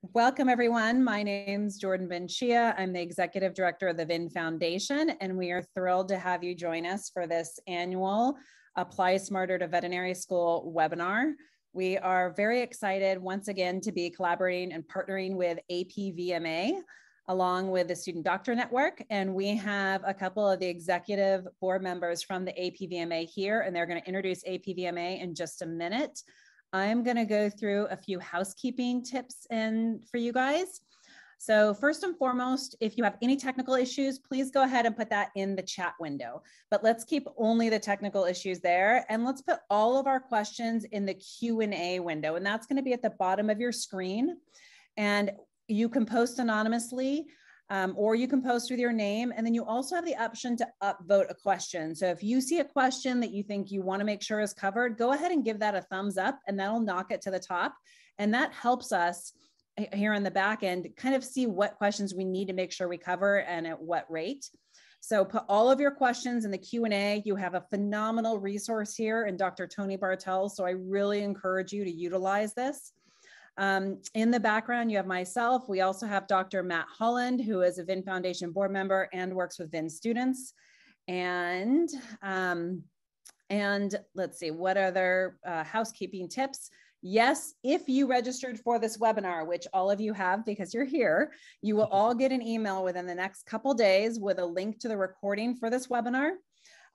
Welcome, everyone. My name's Jordan Benchia. I'm the Executive Director of the VIN Foundation, and we are thrilled to have you join us for this annual Apply Smarter to Veterinary School webinar. We are very excited once again to be collaborating and partnering with APVMA along with the Student Doctor Network. And we have a couple of the executive board members from the APVMA here, and they're going to introduce APVMA in just a minute. I'm going to go through a few housekeeping tips for you guys. So first and foremost, if you have any technical issues, please go ahead and put that in the chat window. But let's keep only the technical issues there. And let's put all of our questions in the Q&A window. And that's going to be at the bottom of your screen. And you can post anonymously. Or you can post with your name, and then you also have the option to upvote a question. So if you see a question that you think you want to make sure is covered, go ahead and give that a thumbs up, and that'll knock it to the top. And that helps us here on the back end kind of see what questions we need to make sure we cover and at what rate. So put all of your questions in the Q&A. You have a phenomenal resource here in Dr. Tony Bartels, so I really encourage you to utilize this. In the background, you have myself. We also have Dr. Matt Holland, who is a VIN Foundation board member and works with VIN students. And let's see, what other housekeeping tips? Yes, if you registered for this webinar, which all of you have because you're here, you will all get an email within the next couple days with a link to the recording for this webinar,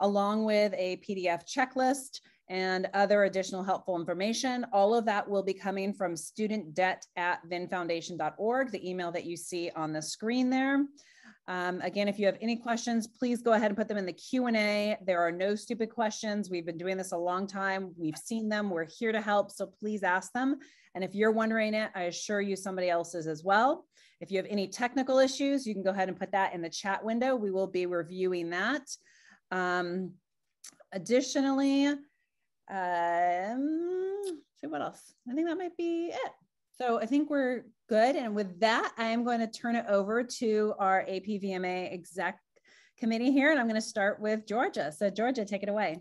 along with a PDF checklist and other additional helpful information. All of that will be coming from studentdebt@vinfoundation.org, the email that you see on the screen there. Again, if you have any questions, please go ahead and put them in the Q&A. There are no stupid questions. We've been doing this a long time. We've seen them. We're here to help, so please ask them. And if you're wondering it, I assure you somebody else is as well. If you have any technical issues, you can go ahead and put that in the chat window. We will be reviewing that. Additionally, see what else? I think that might be it. So I think we're good. And with that, I am going to turn it over to our APVMA exec committee here. And I'm going to start with Georgia. So Georgia, take it away.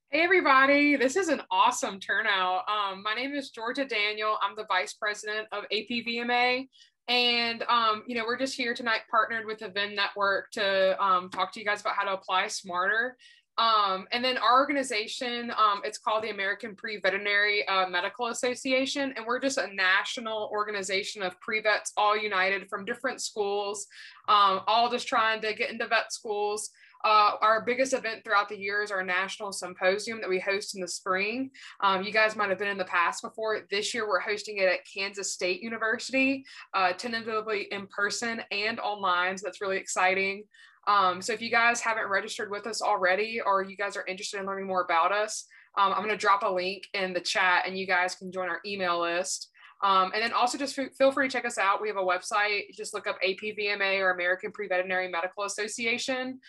Hey everybody, this is an awesome turnout. My name is Georgia Daniel. I'm the Vice President of APVMA. And, we're just here tonight partnered with the VIN Network to talk to you guys about how to apply smarter. And then our organization, it's called the American Pre-Veterinary Medical Association, and we're just a national organization of pre-vets all united from different schools, all just trying to get into vet schools. Our biggest event throughout the year is our national symposium that we host in the spring. You guys might have been in the past before. This year, we're hosting it at Kansas State University, tentatively in person and online, so that's really exciting. So if you guys haven't registered with us already, or you guys are interested in learning more about us, I'm going to drop a link in the chat and you guys can join our email list. And then also just feel free to check us out. We have a website. Just look up APVMA or American Pre-Veterinary Medical Association.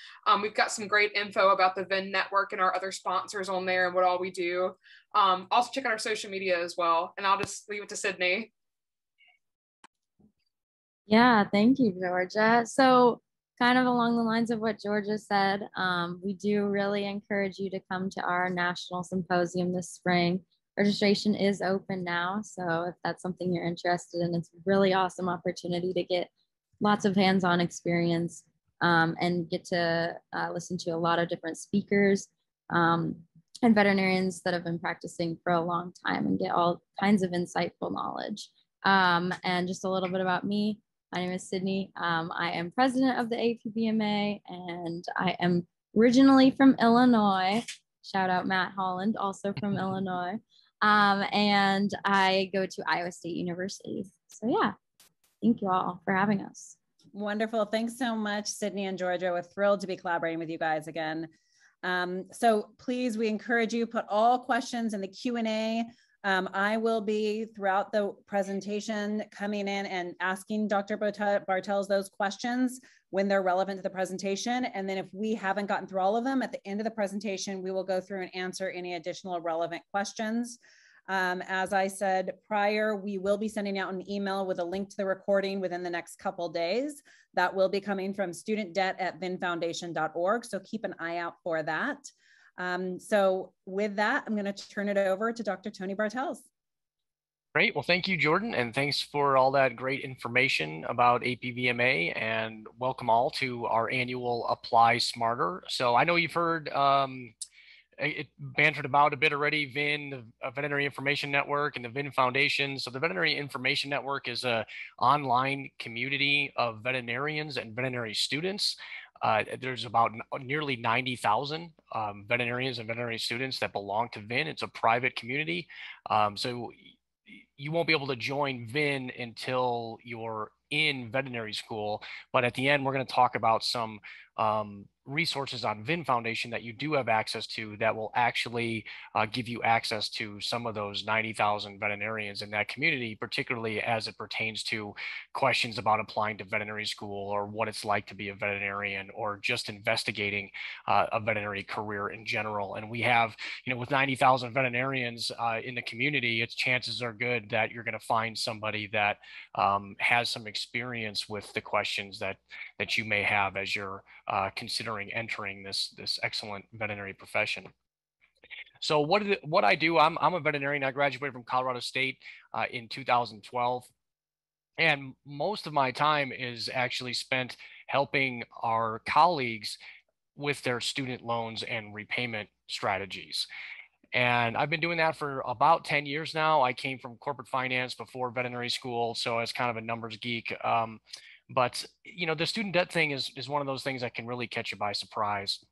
We've got some great info about the VIN Network and our other sponsors on there and what all we do. Also check out our social media as well. And I'll just leave it to Sydney. Yeah, thank you, Georgia. So kind of along the lines of what Georgia said, we do really encourage you to come to our national symposium this spring. Registration is open now, so if that's something you're interested in, it's a really awesome opportunity to get lots of hands-on experience and get to listen to a lot of different speakers and veterinarians that have been practicing for a long time and get all kinds of insightful knowledge. And just a little bit about me. My name is Sydney. I am president of the APVMA, and I am originally from Illinois. Shout out Matt Holland, also from Illinois. And I go to Iowa State University. So yeah, thank you all for having us. Wonderful. Thanks so much, Sydney and Georgia. We're thrilled to be collaborating with you guys again. So please, we encourage you, put all questions in the Q&A. I will be throughout the presentation coming in and asking Dr. Bartels those questions when they're relevant to the presentation. And then if we haven't gotten through all of them, at the end of the presentation, we will go through and answer any additional relevant questions. As I said prior, we will be sending out an email with a link to the recording within the next couple days. That will be coming from studentdebt@vinfoundation.org. So keep an eye out for that. So with that, I'm going to turn it over to Dr. Tony Bartels. Great. Well, thank you, Jordan, and thanks for all that great information about APVMA, and welcome all to our annual Apply Smarter. So I know you've heard it bantered about a bit already, VIN, the Veterinary Information Network, and the VIN Foundation. So the Veterinary Information Network is a online community of veterinarians and veterinary students. There's about nearly 90,000 veterinarians and veterinary students that belong to VIN. It's a private community. So you won't be able to join VIN until you're in veterinary school. But at the end, we're going to talk about some resources on VIN Foundation that you do have access to that will actually give you access to some of those 90,000 veterinarians in that community, particularly as it pertains to questions about applying to veterinary school or what it's like to be a veterinarian or just investigating a veterinary career in general. And we have, with 90,000 veterinarians in the community, its chances are good that you're going to find somebody that has some experience with the questions that you may have as you're considering entering this excellent veterinary profession. So what I do, I'm a veterinarian. I graduated from Colorado State in 2012. And most of my time is actually spent helping our colleagues with their student loans and repayment strategies. And I've been doing that for about 10 years now. I came from corporate finance before veterinary school, so as kind of a numbers geek. But the student debt thing is one of those things that can really catch you by surprise.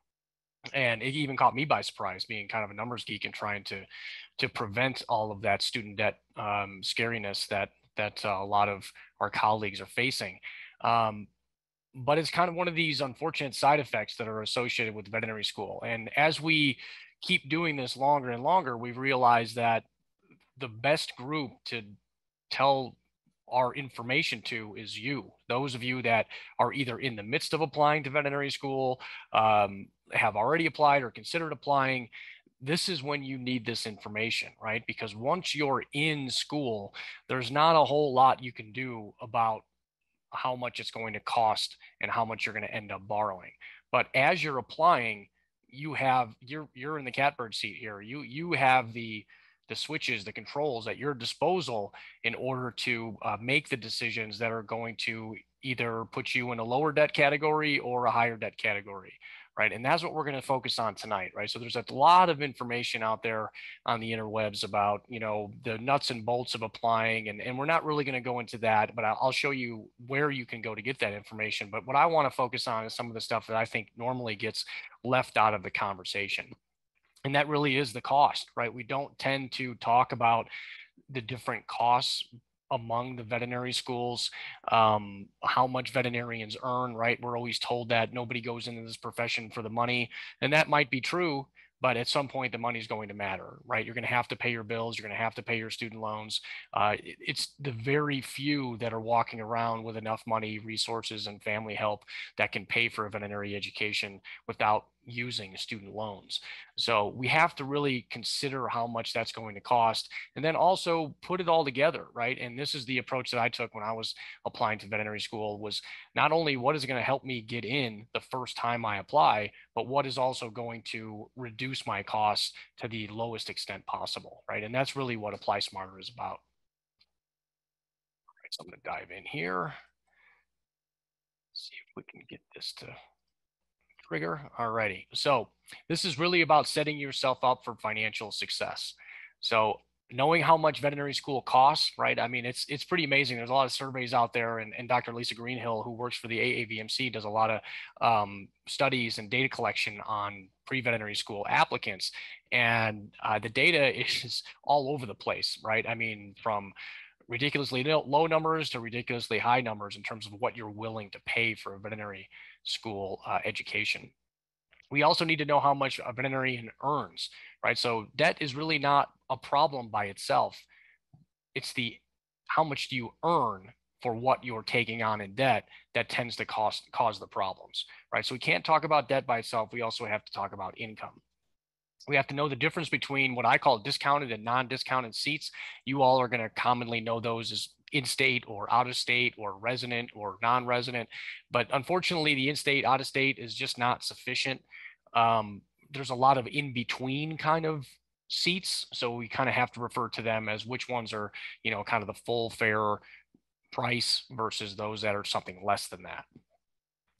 And it even caught me by surprise, being kind of a numbers geek and trying to prevent all of that student debt scariness that a lot of our colleagues are facing. But it's kind of one of these unfortunate side effects that are associated with veterinary school. And as we keep doing this longer and longer, we've realized that the best group to tell our information to is you, those of you that are either in the midst of applying to veterinary school, have already applied or considered applying. This is when you need this information, right? Because once you're in school, there's not a whole lot you can do about how much it's going to cost and how much you're going to end up borrowing. But as you're applying, you're in the catbird seat here. You have the switches, the controls at your disposal in order to make the decisions that are going to either put you in a lower debt category or a higher debt category, right? And that's what we're going to focus on tonight, right? So there's a lot of information out there on the interwebs about, the nuts and bolts of applying, and we're not really going to go into that, but I'll show you where you can go to get that information. But what I want to focus on is some of the stuff that I think normally gets left out of the conversation. And that really is the cost, right? We don't tend to talk about the different costs among the veterinary schools, how much veterinarians earn, right? We're always told that nobody goes into this profession for the money, and that might be true, but at some point the money is going to matter, right? You're going to have to pay your bills. You're going to have to pay your student loans. It's the very few that are walking around with enough money, resources, and family help that can pay for a veterinary education without using student loans. So we have to really consider how much that's going to cost, and then also put it all together, right? And this is the approach that I took when I was applying to veterinary school, was not only what is going to help me get in the first time I apply, but what is also going to reduce my costs to the lowest extent possible, right? And that's really what Apply Smarter is about. All right, so I'm going to dive in here. See if we can get this to trigger. Alrighty. So this is really about setting yourself up for financial success. So knowing how much veterinary school costs, right? I mean, it's pretty amazing. There's a lot of surveys out there, and Dr. Lisa Greenhill, who works for the AAVMC, does a lot of studies and data collection on pre-veterinary school applicants. And the data is all over the place, right? I mean, from ridiculously low numbers to ridiculously high numbers in terms of what you're willing to pay for a veterinary school education. We also need to know how much a veterinarian earns, right? So debt is really not a problem by itself. It's the how much do you earn for what you're taking on in debt that tends to cause the problems, right? So we can't talk about debt by itself. We also have to talk about income. We have to know the difference between what I call discounted and non-discounted seats. You all are going to commonly know those as in-state or out-of-state or resident or non-resident. But unfortunately, the in-state, out-of-state is just not sufficient. There's a lot of in-between kind of seats. So we kind of have to refer to them as which ones are, kind of the full fare price versus those that are something less than that.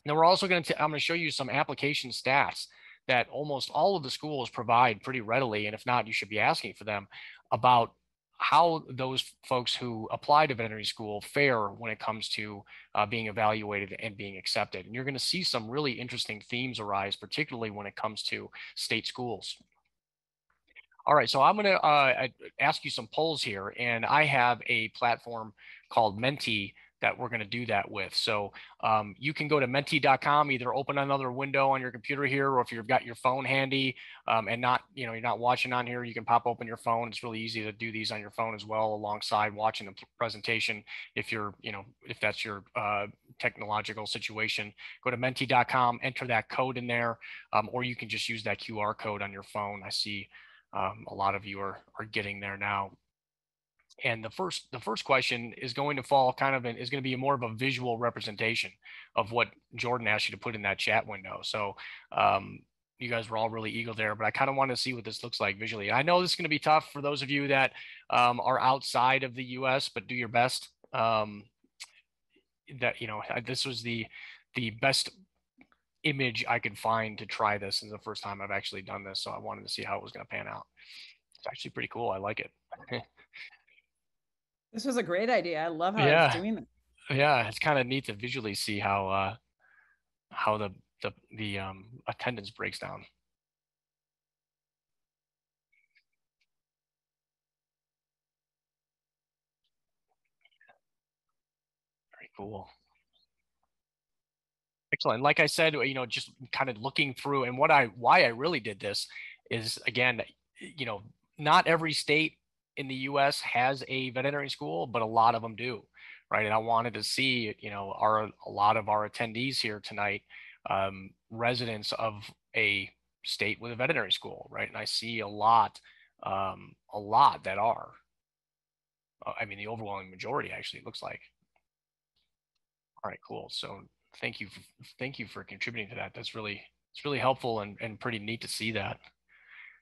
Now we're also I'm going to show you some application stats that almost all of the schools provide pretty readily. And if not, you should be asking for them about how those folks who apply to veterinary school fare when it comes to being evaluated and being accepted. And you're going to see some really interesting themes arise, particularly when it comes to state schools. All right, so I'm going to ask you some polls here, and I have a platform called Menti that we're going to do that with. So you can go to menti.com, either open another window on your computer here, or if you've got your phone handy and not, you're not watching on here, you can pop open your phone. It's really easy to do these on your phone as well, alongside watching the presentation. If you're, if that's your technological situation, go to menti.com, enter that code in there, or you can just use that QR code on your phone. I see a lot of you are getting there now. And the first question is going to fall kind of is going to be more of a visual representation of what Jordan asked you to put in that chat window. So you guys were all really eager there, but I kind of want to see what this looks like visually. I know this is going to be tough for those of you that are outside of the US, but do your best. This was the best image I could find to try this. This is the first time I've actually done this, so I wanted to see how it was going to pan out. It's actually pretty cool. I like it. This was a great idea. I love how it's doing that. Yeah, it's kind of neat to visually see how the attendance breaks down. Very cool. Excellent. Like I said, just kind of looking through, and why I really did this is, again, not every state in the US has a veterinary school, but a lot of them do, right? And I wanted to see, are a lot of our attendees here tonight residents of a state with a veterinary school, right? And I see a lot that are. I mean, the overwhelming majority actually, it looks like. All right, cool. So thank you for contributing to that. It's really helpful and pretty neat to see that.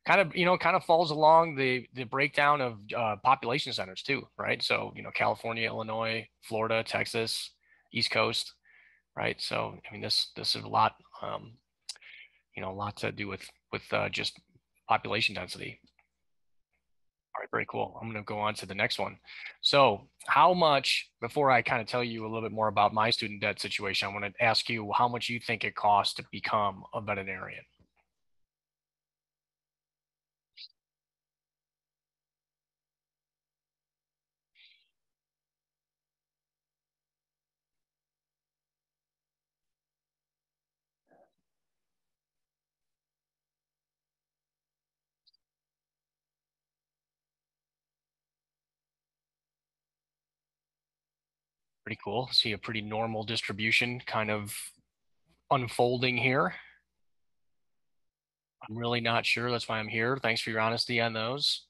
Kind of falls along the breakdown of population centers too, right? So California, Illinois, Florida, Texas, East Coast, right? So I mean this is a lot a lot to do with just population density. All right, very cool. I'm going to go on to the next one. So how much, before I kind of tell you a little bit more about my student debt situation, I want to ask you how much you think it costs to become a veterinarian. Pretty cool. See a pretty normal distribution kind of unfolding here. I'm really not sure. That's why I'm here. Thanks for your honesty on those.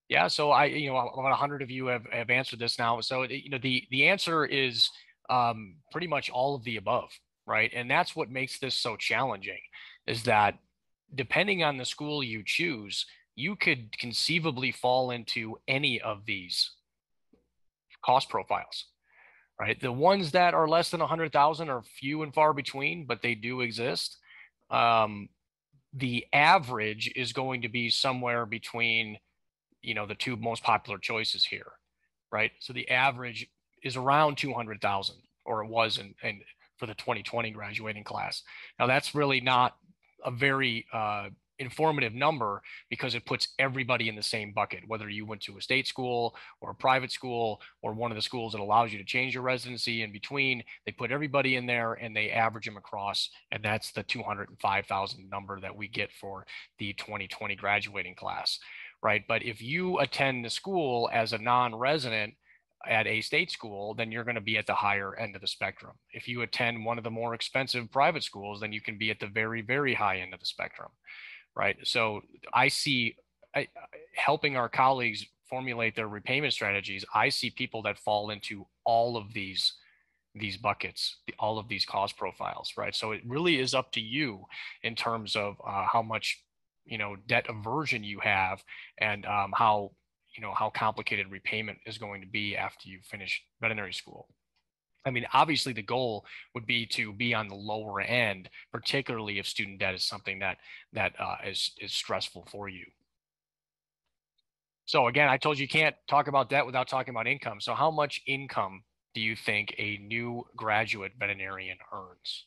Yeah, so about 100 of you have answered this now. So the answer is pretty much all of the above, right? And that's what makes this so challenging, is that depending on the school you choose, you could conceivably fall into any of these cost profiles, right? The ones that are less than 100,000 are few and far between, but they do exist. The average is going to be somewhere between, the two most popular choices here, right? So the average is around 200,000, or it was for the 2020 graduating class. Now that's really not a very informative number, because it puts everybody in the same bucket, whether you went to a state school or a private school or one of the schools that allows you to change your residency in between. They put everybody in there and they average them across, and that's the 205,000 number that we get for the 2020 graduating class, right? But if you attend the school as a non-resident at a state school, then you're going to be at the higher end of the spectrum. If you attend one of the more expensive private schools, then you can be at the very, very high end of the spectrum, right? So I see, helping our colleagues formulate their repayment strategies, I see people that fall into all of these these buckets, all of these cost profiles, right? So it really is up to you in terms of how much, debt aversion you have, and how complicated repayment is going to be after you finish veterinary school. I mean, obviously the goal would be to be on the lower end, particularly if student debt is something that is stressful for you. So again, I told you can't talk about debt without talking about income. So how much income do you think a new graduate veterinarian earns?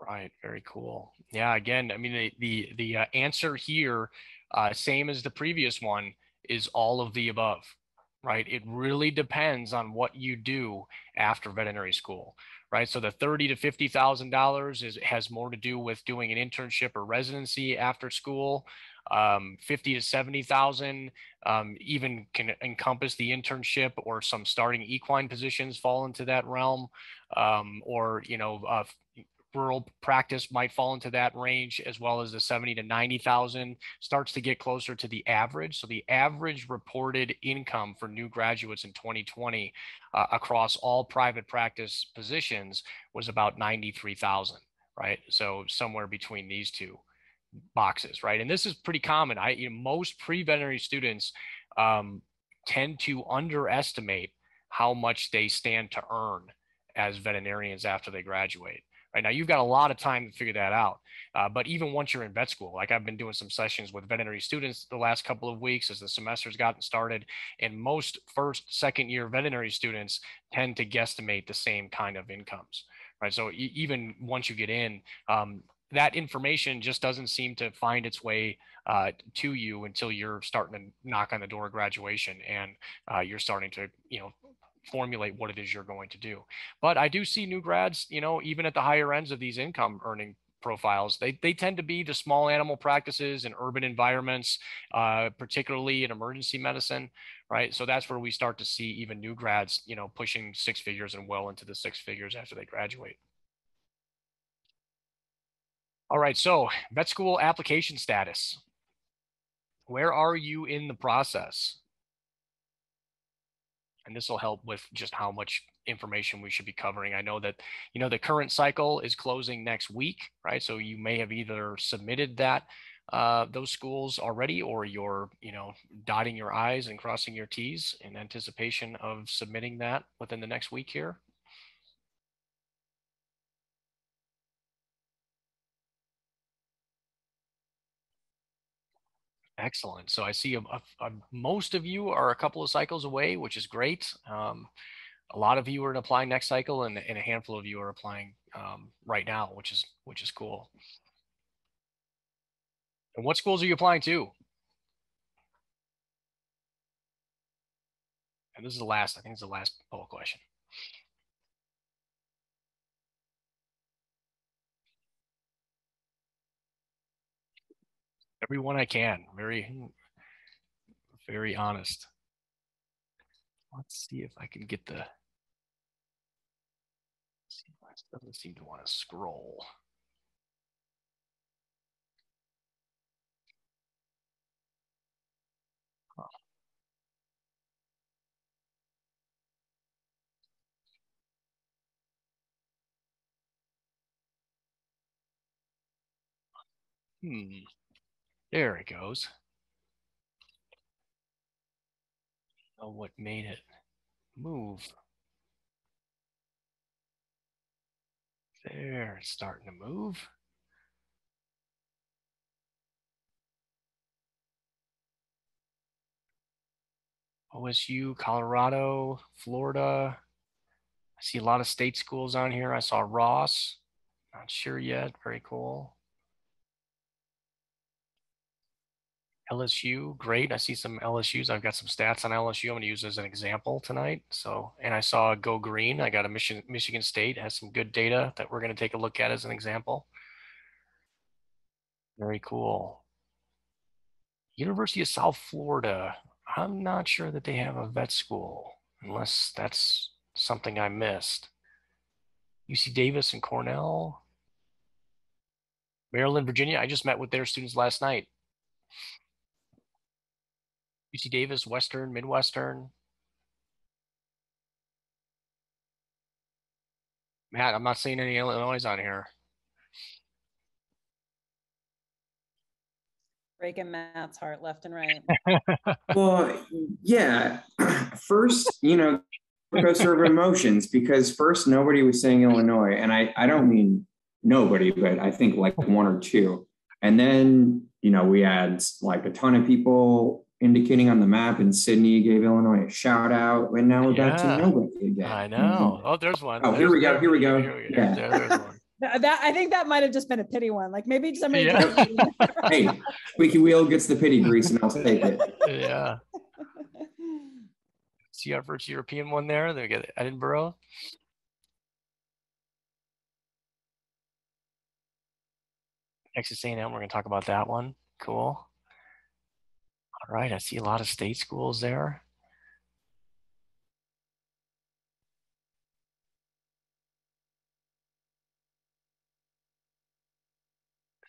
Right, very cool. Yeah, again, I mean the answer here, same as the previous one, is all of the above, right? It really depends on what you do after veterinary school, right? So the $30,000 to $50,000 has more to do with doing an internship or residency after school. 50 to 70,000 even can encompass the internship, or some starting equine positions fall into that realm, or rural practice might fall into that range, as well as the 70 to 90,000 starts to get closer to the average. So the average reported income for new graduates in 2020 across all private practice positions was about 93,000, right? So somewhere between these two boxes, right? And this is pretty common. Most pre-veterinary students tend to underestimate how much they stand to earn as veterinarians after they graduate. Right now, you've got a lot of time to figure that out. But even once you're in vet school, like I've been doing some sessions with veterinary students the last couple of weeks as the semester's gotten started, and most first, second year veterinary students tend to guesstimate the same kind of incomes, right? So even once you get in, that information just doesn't seem to find its way to you until you're starting to knock on the door of graduation, and you're starting to, formulate what it is you're going to do. But I do see new grads, even at the higher ends of these income earning profiles, they tend to be the small animal practices in urban environments, particularly in emergency medicine, right? So that's where we start to see even new grads, pushing six figures and well into the six figures after they graduate. All right, so vet school application status. Where are you in the process? And this will help with just how much information we should be covering. I know that, the current cycle is closing next week, right? So you may have either submitted those schools already, or you're, dotting your I's and crossing your T's in anticipation of submitting that within the next week here. Excellent. So I see most of you are a couple of cycles away, which is great. A lot of you are applying next cycle, and a handful of you are applying right now, which is cool. And what schools are you applying to? And this is the last, I think it's the last poll question. Everyone I can. Very, very honest. Let's see if I can get the. See, it doesn't seem to want to scroll. Huh. There it goes. Oh, what made it move? There, it's starting to move. OSU, Colorado, Florida. I see a lot of state schools on here. I saw Ross. Not sure yet. Very cool. LSU, great. I see some LSUs. I've got some stats on LSU. I'm going to use as an example tonight. So, and I saw Go Green. I got a Michigan State has some good data that we're going to take a look at as an example. Very cool. University of South Florida. I'm not sure that they have a vet school, unless that's something I missed. UC Davis and Cornell, Maryland, Virginia. I just met with their students last night. UC Davis, Western, Midwestern. Matt, I'm not seeing any Illinois on here. Breaking Matt's heart left and right. Well, yeah. First, go serve emotions, because first nobody was saying Illinois, and I don't mean nobody, but I think like one or two. And then, we had like a ton of people indicating on the map, and Sydney gave Illinois a shout out, and now we're back to nobody again. I know. Oh, there's one. Oh, here we go. Yeah. There's one. That I think that might have just been a pity one. Like maybe somebody. Yeah. Hey, squeaky wheel gets the pity grease, and I'll take it. Yeah. See our first European one there. They get Edinburgh. Texas A&M. We're going to talk about that one. Cool. All right. I see a lot of state schools there.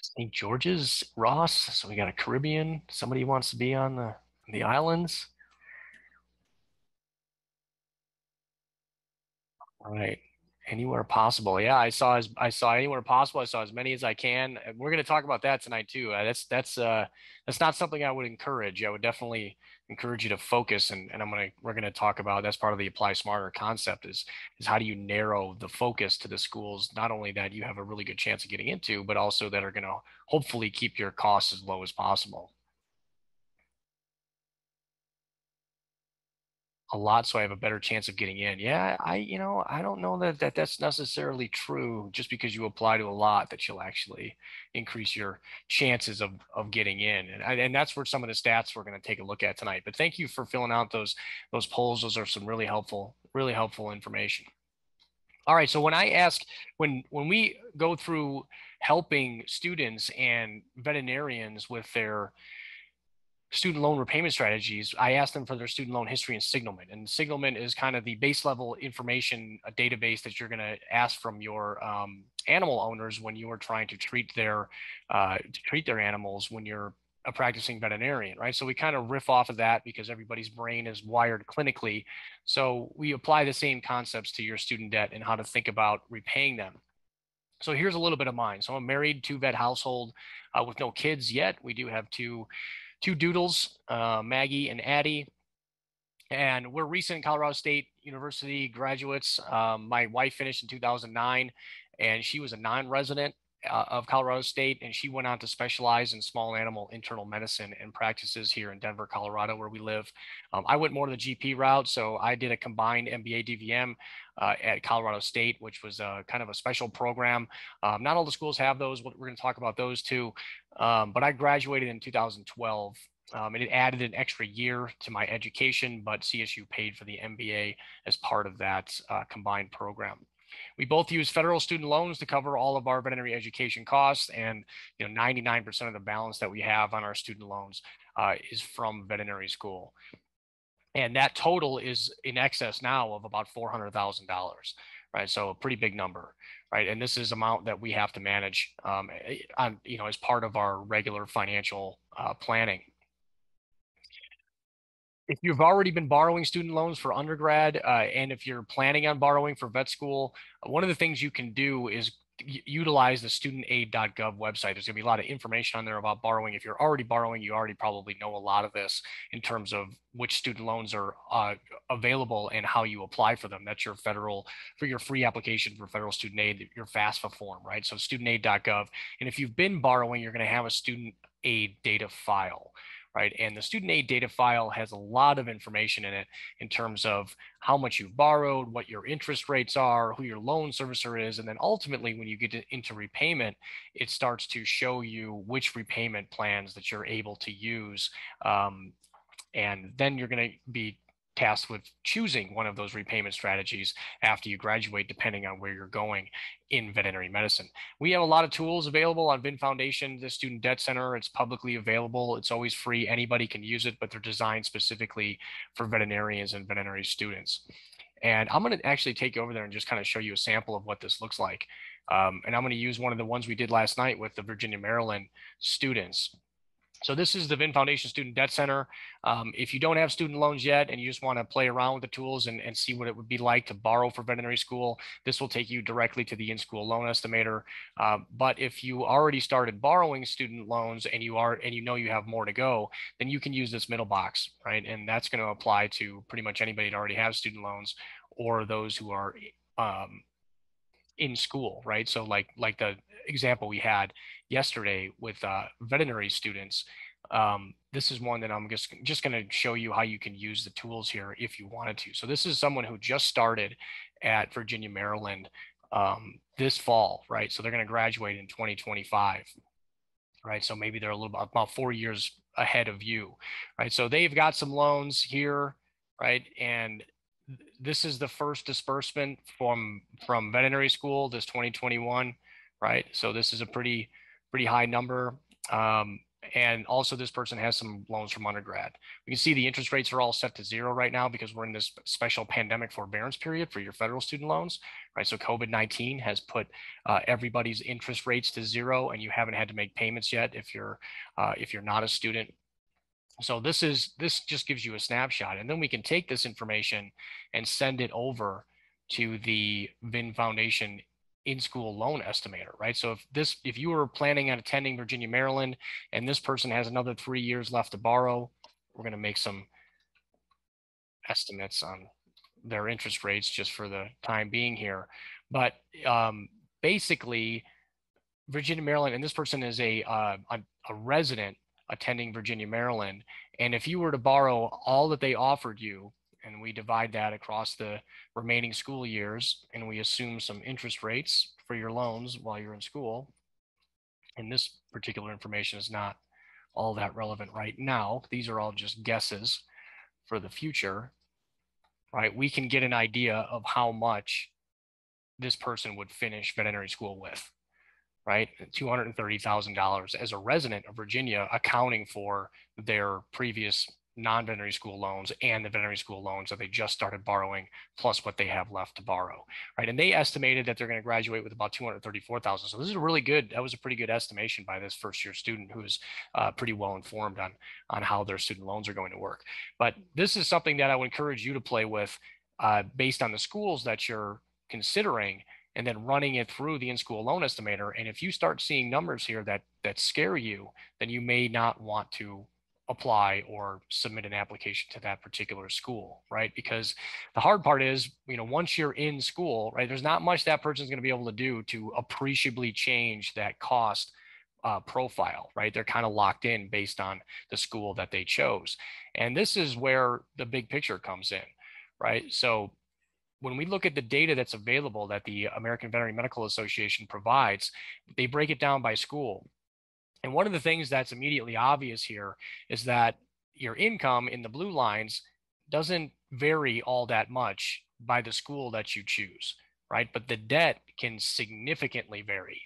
St. George's, Ross. So we got a Caribbean. Somebody wants to be on the islands. All right. Anywhere possible. Yeah, I saw anywhere possible. I saw as many as I can. And we're going to talk about that tonight too. That's not something I would encourage. I would definitely encourage you to focus, and we're going to talk about, that's part of the Apply Smarter concept, is how do you narrow the focus to the schools, not only that you have a really good chance of getting into, but also that are going to hopefully keep your costs as low as possible. A lot, so I have a better chance of getting in. Yeah, I don't know that that's necessarily true. Just because you apply to a lot, that you'll actually increase your chances of getting in. And that's where some of the stats we're going to take a look at tonight. But thank you for filling out those polls. Those are some really helpful information. All right, so when we go through helping students and veterinarians with their student loan repayment strategies, I asked them for their student loan history and signalment. And signalment is kind of the base level information, a database that you're going to ask from your animal owners when you are trying to treat their animals when you're a practicing veterinarian, right? So we kind of riff off of that because everybody's brain is wired clinically. So we apply the same concepts to your student debt and how to think about repaying them. So here's a little bit of mine. So I'm married, 2-vet household with no kids yet. We do have two doodles, Maggie and Addie, and we're recent Colorado State University graduates. My wife finished in 2009, and she was a non-resident of Colorado State, and she went on to specialize in small animal internal medicine and practices here in Denver, Colorado, where we live. I went more to the GP route, so I did a combined MBA DVM at Colorado State, which was kind of a special program. Not all the schools have those. We're going to talk about those too. But I graduated in 2012, and it added an extra year to my education, but CSU paid for the MBA as part of that combined program. We both use federal student loans to cover all of our veterinary education costs, and 99% of the balance that we have on our student loans is from veterinary school. And that total is in excess now of about $400,000, right? So a pretty big number, right? And this is amount that we have to manage as part of our regular financial planning. If you've already been borrowing student loans for undergrad, and if you're planning on borrowing for vet school, one of the things you can do is utilize the studentaid.gov website. There's going to be a lot of information on there about borrowing. If you're already borrowing, you already probably know a lot of this in terms of which student loans are available and how you apply for them. That's your your free application for federal student aid, your FAFSA form, right? So studentaid.gov. And if you've been borrowing, you're going to have a student aid data file. Right. And the student aid data file has a lot of information in it in terms of how much you've borrowed, what your interest rates are, who your loan servicer is. And then ultimately, when you get into repayment, it starts to show you which repayment plans that you're able to use. And then you're going to be tasked with choosing one of those repayment strategies after you graduate, depending on where you're going in veterinary medicine. We have a lot of tools available on VIN Foundation, the Student Debt Center. It's publicly available. It's always free. Anybody can use it, but they're designed specifically for veterinarians and veterinary students. And I'm going to actually take you over there and just kind of show you a sample of what this looks like. And I'm going to use one of the ones we did last night with the Virginia, Maryland students. So this is the VIN Foundation Student Debt Center. If you don't have student loans yet and you just want to play around with the tools and see what it would be like to borrow for veterinary school, this will take you directly to the in-school loan estimator. But if you already started borrowing student loans and you know you have more to go, then you can use this middle box, right? And that's going to apply to pretty much anybody that already has student loans or those who are in school, right? So like the example we had yesterday with veterinary students, this is one that I'm just going to show you how you can use the tools here if you wanted to. So this is someone who just started at Virginia, Maryland this fall, right? So they're going to graduate in 2025, right? So maybe they're a little about 4 years ahead of you, right? So they've got some loans here, right? And this is the first disbursement from veterinary school, this 2021, right? So this is a pretty high number. And also this person has some loans from undergrad. We can see the interest rates are all set to 0 right now because we're in this special pandemic forbearance period for your federal student loans, right? So COVID-19 has put everybody's interest rates to 0, and you haven't had to make payments yet if you're not a student. So this just gives you a snapshot, and then we can take this information and send it over to the VIN Foundation in-school loan estimator, right? So if you were planning on attending Virginia, Maryland, and this person has another 3 years left to borrow, we're going to make some estimates on their interest rates just for the time being here. But basically, Virginia, Maryland, and this person is a resident attending Virginia, Maryland. And if you were to borrow all that they offered you, and we divide that across the remaining school years, and we assume some interest rates for your loans while you're in school, and this particular information is not all that relevant right now. These are all just guesses for the future, right? We can get an idea of how much this person would finish veterinary school with, right? $230,000 as a resident of Virginia, accounting for their previous non-veterinary school loans and the veterinary school loans that they just started borrowing, plus what they have left to borrow, right? And they estimated that they're going to graduate with about $234,000. So this is that was a pretty good estimation by this first-year student who is pretty well informed on how their student loans are going to work. But this is something that I would encourage you to play with based on the schools that you're considering, and then running it through the in-school loan estimator. And if you start seeing numbers here that scare you, then you may not want to apply or submit an application to that particular school, right? Because the hard part is, once you're in school, right, there's not much that person's going to be able to do to appreciably change that cost profile, right? They're kind of locked in based on the school that they chose. And this is where the big picture comes in, right? So when we look at the data that's available that the American Veterinary Medical Association provides, they break it down by school. And one of the things that's immediately obvious here is that your income in the blue lines doesn't vary all that much by the school that you choose, right? But the debt can significantly vary,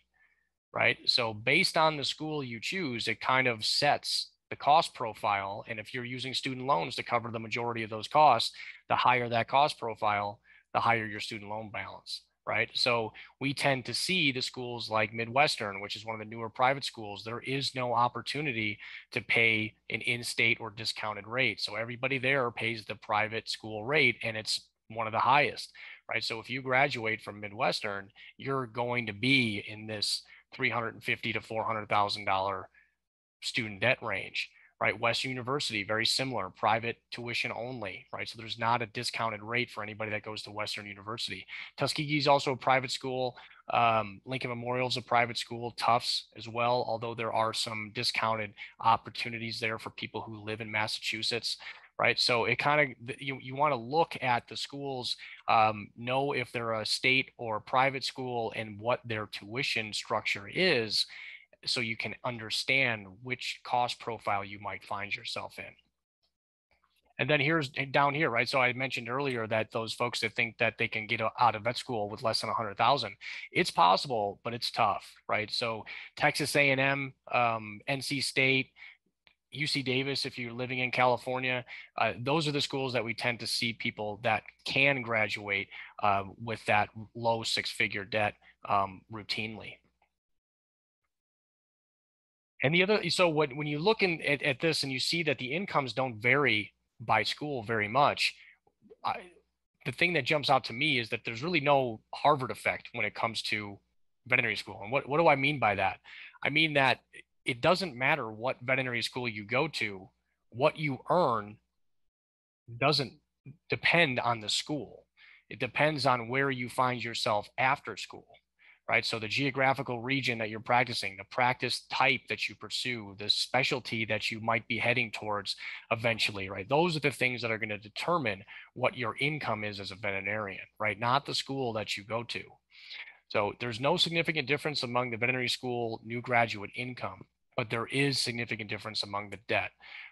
right? So based on the school you choose, it kind of sets the cost profile. And if you're using student loans to cover the majority of those costs, the higher that cost profile, the higher your student loan balance, right? So we tend to see the schools like Midwestern, which is one of the newer private schools, there is no opportunity to pay an in-state or discounted rate. So everybody there pays the private school rate, and it's one of the highest, right? So if you graduate from Midwestern, you're going to be in this $350,000 to $400,000 student debt range, right? Western University, very similar, private tuition only, right? So there's not a discounted rate for anybody that goes to Western University. Tuskegee is also a private school. Lincoln Memorial is a private school. Tufts as well, although there are some discounted opportunities there for people who live in Massachusetts, right? So it kind of, you want to look at the schools, know if they're a state or private school and what their tuition structure is, so you can understand which cost profile you might find yourself in. And then here's down here, right? So I mentioned earlier that those folks that think that they can get out of vet school with less than 100,000, it's possible, but it's tough, right? So Texas A&M, NC State, UC Davis, if you're living in California, those are the schools that we tend to see people that can graduate with that low six-figure debt routinely. And the other, so when you look at this and you see that the incomes don't vary by school very much, the thing that jumps out to me is that there's really no Harvard effect when it comes to veterinary school. And what do I mean by that? I mean that it doesn't matter what veterinary school you go to, what you earn doesn't depend on the school. It depends on where you find yourself after school, right? So the geographical region that you're practicing, the practice type that you pursue, the specialty that you might be heading towards eventually, right? Those are the things that are going to determine what your income is as a veterinarian, right? Not the school that you go to. So there's no significant difference among the veterinary school new graduate income, but there is significant difference among the debt,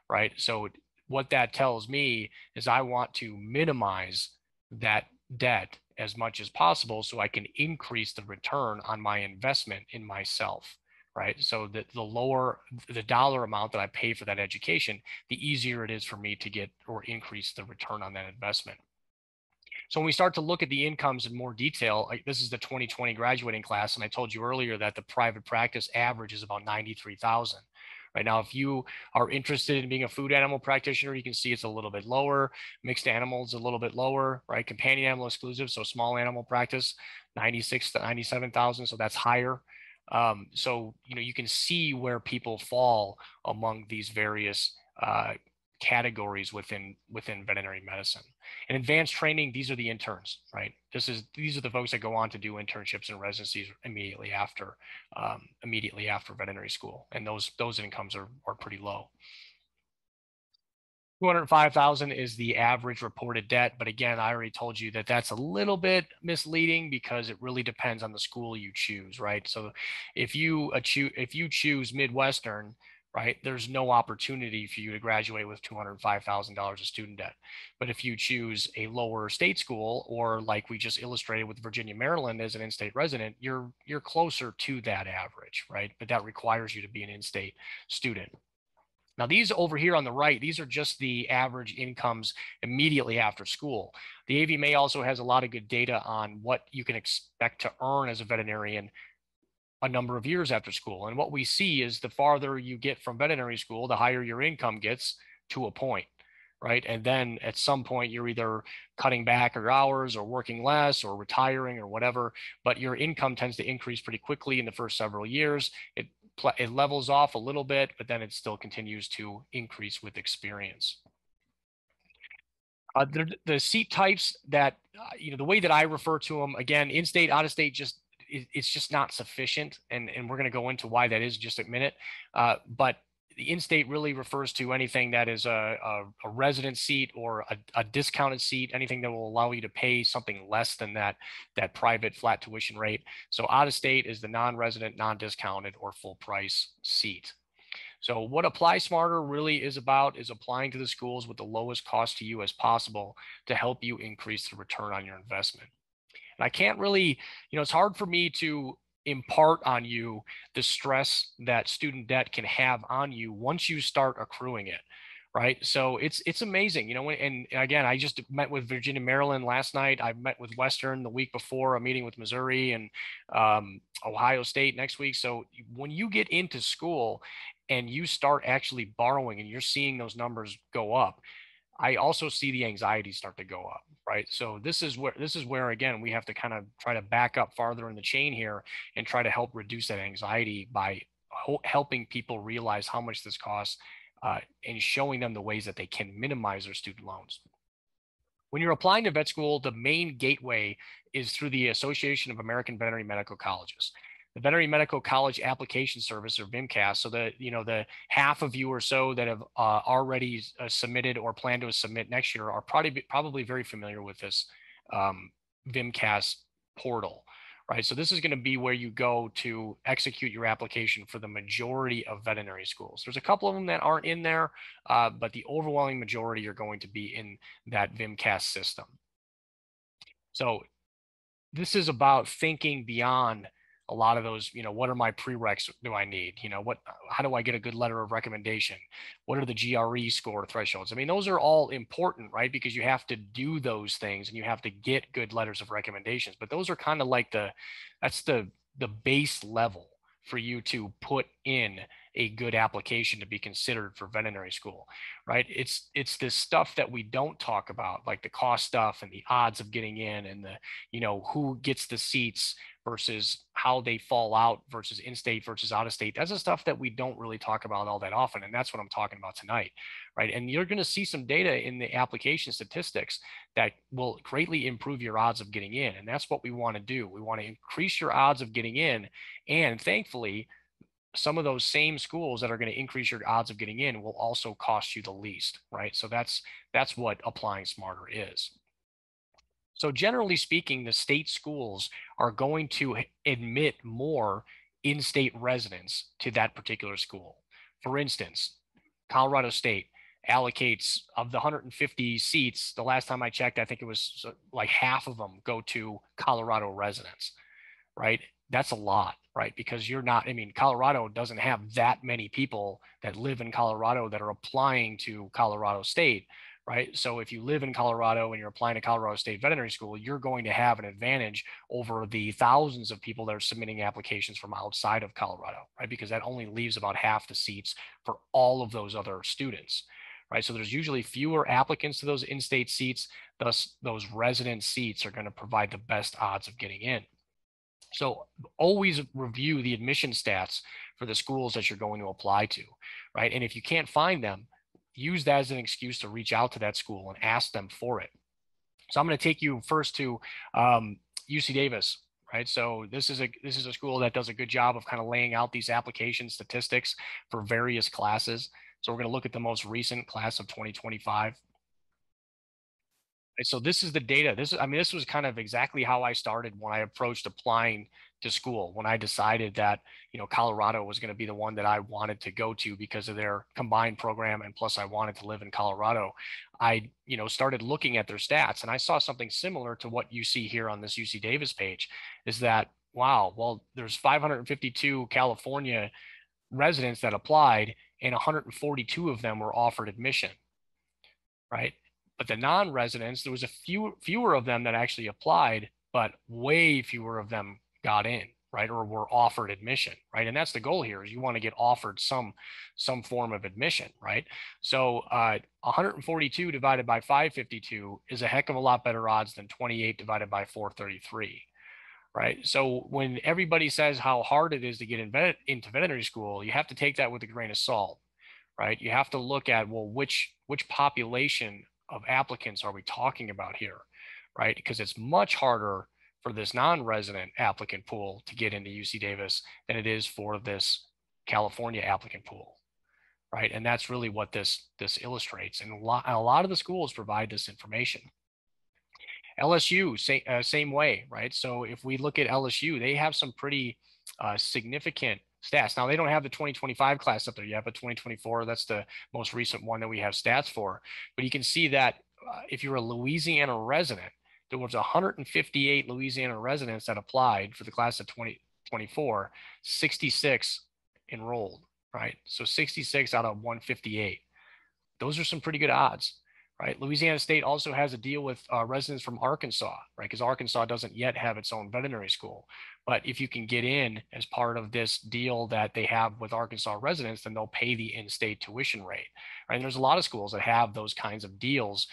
right? So what that tells me is I want to minimize that debt as much as possible so I can increase the return on my investment in myself, right? So that the lower the dollar amount that I pay for that education, the easier it is for me to get or increase the return on that investment. So when we start to look at the incomes in more detail, like this is the 2020 graduating class, and I told you earlier that the private practice average is about 93,000. Right now, if you are interested in being a food animal practitioner, you can see it's a little bit lower. Mixed animals a little bit lower, right? Companion animal exclusive, so small animal practice, 96 to 97,000, so that's higher. So you can see where people fall among these various categories within veterinary medicine. In advanced training, these are the interns, right? These are the folks that go on to do internships and residencies immediately after veterinary school, and those incomes are pretty low. 205,000 is the average reported debt, but again, I already told you that that's a little bit misleading because it really depends on the school you choose, right? So if you choose Midwestern, right, there's no opportunity for you to graduate with $205,000 of student debt. But if you choose a lower state school, or like we just illustrated with Virginia, Maryland as an in-state resident, you're closer to that average, right? But that requires you to be an in-state student. Now, these over here on the right, these are just the average incomes immediately after school. The AVMA also has a lot of good data on what you can expect to earn as a veterinarian a number of years after school. And what we see is the farther you get from veterinary school, the higher your income gets to a point, right? And then at some point, you're either cutting back your hours or working less or retiring or whatever, but your income tends to increase pretty quickly in the first several years. It levels off a little bit, but then it still continues to increase with experience. The seat types that, the way that I refer to them, again, in-state, out-of-state, it's just not sufficient. And we're going to go into why that is in just a minute. But the in-state really refers to anything that is a resident seat or a discounted seat, anything that will allow you to pay something less than that private flat tuition rate. So out-of-state is the non-resident, non-discounted, or full price seat. So what Apply Smarter really is about is applying to the schools with the lowest cost to you as possible to help you increase the return on your investment. And I can't really, it's hard for me to impart on you the stress that student debt can have on you once you start accruing it, right? So it's amazing, and again, I just met with Virginia, Maryland last night. I met with Western the week before, a meeting with Missouri and Ohio State next week. So when you get into school and you start actually borrowing and you're seeing those numbers go up, I also see the anxiety start to go up, right? So this is where again, we have to kind of try to back up farther in the chain here and try to help reduce that anxiety by helping people realize how much this costs and showing them the ways that they can minimize their student loans. When you're applying to vet school, the main gateway is through the Association of American Veterinary Medical Colleges. The Veterinary Medical College Application Service, or VIMCAS, so the half of you or so that have already submitted or plan to submit next year are probably very familiar with this VIMCAS portal, right? So this is going to be where you go to execute your application for the majority of veterinary schools. There's a couple of them that aren't in there, but the overwhelming majority are going to be in that VIMCAS system. So this is about thinking beyond a lot of those, what are my prereqs do I need? How do I get a good letter of recommendation? What are the GRE score thresholds? I mean, those are all important, right? Because you have to do those things and you have to get good letters of recommendations. But those are kind of like that's the base level for you to put in a good application to be considered for veterinary school, right? It's this stuff that we don't talk about, like the cost stuff and the odds of getting in and who gets the seats versus how they fall out versus in-state versus out-of-state. That's the stuff that we don't really talk about all that often. And that's what I'm talking about tonight, right? And you're going to see some data in the application statistics that will greatly improve your odds of getting in. And that's what we want to do. We want to increase your odds of getting in. And thankfully, some of those same schools that are going to increase your odds of getting in will also cost you the least, right? So that's what applying smarter is. So generally speaking, the state schools are going to admit more in-state residents to that particular school. For instance, Colorado State allocates, of the 150 seats, the last time I checked, I think it was like half of them go to Colorado residents, right? That's a lot, right? Because Colorado doesn't have that many people that live in Colorado that are applying to Colorado State, right? So if you live in Colorado and you're applying to Colorado State Veterinary School, you're going to have an advantage over the thousands of people that are submitting applications from outside of Colorado, right? Because that only leaves about half the seats for all of those other students, right? So there's usually fewer applicants to those in-state seats. Thus, those resident seats are going to provide the best odds of getting in. So always review the admission stats for the schools that you're going to apply to, right? And if you can't find them, use that as an excuse to reach out to that school and ask them for it. So I'm going to take you first to UC Davis, right? So this is a school that does a good job of kind of laying out these application statistics for various classes. So we're going to look at the most recent class of 2025. So this is the data. This was kind of exactly how I started when I approached applying to school, when I decided that, Colorado was going to be the one that I wanted to go to because of their combined program. And plus I wanted to live in Colorado. I, started looking at their stats and I saw something similar to what you see here on this UC Davis page is that, wow, well, there's 552 California residents that applied and 142 of them were offered admission, right? But the non-residents, there was fewer of them that actually applied, but way fewer of them got in, right? Or were offered admission, right? And that's the goal here is you want to get offered some form of admission, right? So 142 divided by 552 is a heck of a lot better odds than 28 divided by 433, right? So when everybody says how hard it is to get into veterinary school, you have to take that with a grain of salt, right? You have to look at, well, which population of applicants are we talking about here, right? Because it's much harder for this non-resident applicant pool to get into UC Davis than it is for this California applicant pool, right? And that's really what this illustrates. And a lot of the schools provide this information. LSU, same way, right? So if we look at LSU, they have some pretty significant stats. Now, they don't have the 2025 class up there yet, but 2024, that's the most recent one that we have stats for. But you can see that if you're a Louisiana resident, there was 158 Louisiana residents that applied for the class of 2024, 66 enrolled, right? So 66 out of 158. Those are some pretty good odds, right? Louisiana State also has a deal with residents from Arkansas, right? Because Arkansas doesn't yet have its own veterinary school. But if you can get in as part of this deal that they have with Arkansas residents, then they'll pay the in-state tuition rate, right? And there's a lot of schools that have those kinds of deals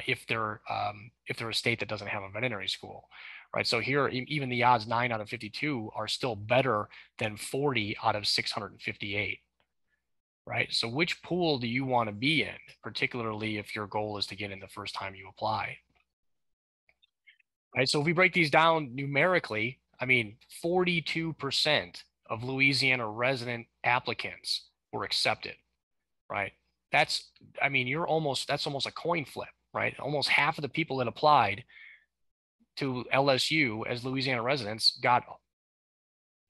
if they're a state that doesn't have a veterinary school, right? So here, even the odds 9 out of 52 are still better than 40 out of 658. Right? So which pool do you want to be in, particularly if your goal is to get in the first time you apply? Right? So if we break these down numerically, 42% of Louisiana resident applicants were accepted, right? That's almost a coin flip, right? Almost half of the people that applied to LSU as Louisiana residents got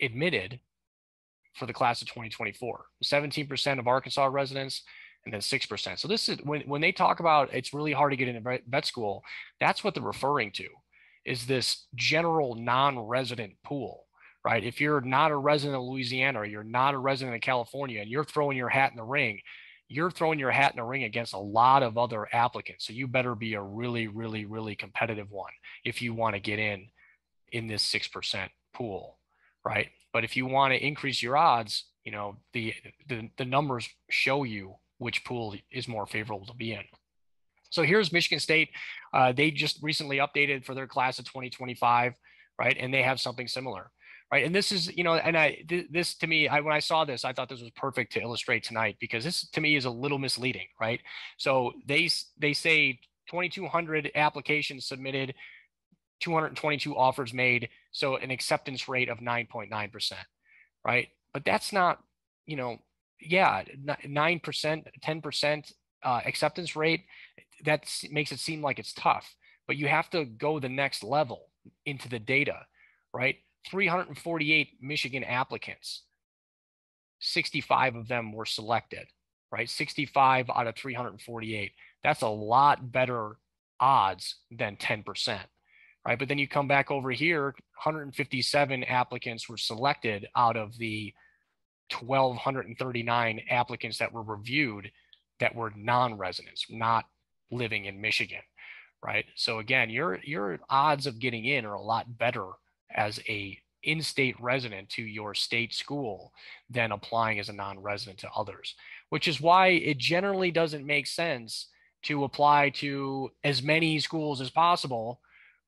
admitted for the class of 2024. 17% of Arkansas residents, and then 6%. So this is when they talk about it's really hard to get into vet school, that's what they're referring to, is this general non-resident pool, right? If you're not a resident of Louisiana, or you're not a resident of California, and you're throwing your hat in the ring, you're throwing your hat in the ring against a lot of other applicants. So you better be a really, really, really competitive one if you want to get in this 6% pool, right? But if you want to increase your odds, you know, the numbers show you which pool is more favorable to be in. So here's Michigan State. They just recently updated for their class of 2025, right? And they have something similar, right? And this is, you know, and this to me, when I saw this, I thought this was perfect to illustrate tonight, because this to me is a little misleading, right? So they say 2,200 applications submitted, 222 offers made, so an acceptance rate of 9.9%, right? But that's not, you know, yeah, 9%, 10% acceptance rate, that makes it seem like it's tough, but you have to go the next level into the data, right? 348 Michigan applicants, 65 of them were selected, right? 65 out of 348. That's a lot better odds than 10%. Right, but then you come back over here, 157 applicants were selected out of the 1,239 applicants that were reviewed that were non-residents, not living in Michigan, right? So again, your odds of getting in are a lot better as a in-state resident to your state school than applying as a non-resident to others, which is why it generally doesn't make sense to apply to as many schools as possible,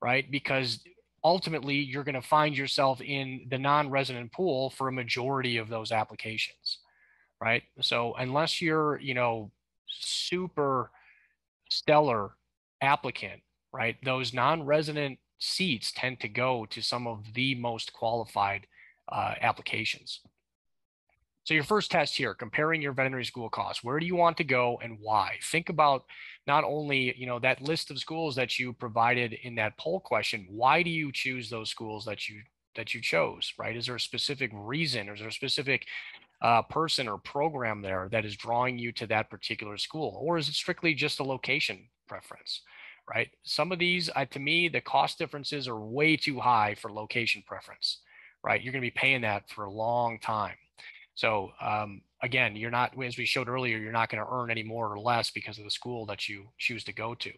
right? Because ultimately you're going to find yourself in the non-resident pool for a majority of those applications, right? So unless you're, you know, super stellar applicant, right, those non-resident seats tend to go to some of the most qualified applications. So your first test here, comparing your veterinary school costs. Where do you want to go and why? Think about not only, you know, that list of schools that you provided in that poll question. Why do you choose those schools that you chose, right? Is there a specific reason, or is there a specific person or program there that is drawing you to that particular school? Or is it strictly just a location preference, right? Some of these, to me, the cost differences are way too high for location preference, right? You're going to be paying that for a long time. So again, you're not, as we showed earlier, you're not going to earn any more or less because of the school that you choose to go to.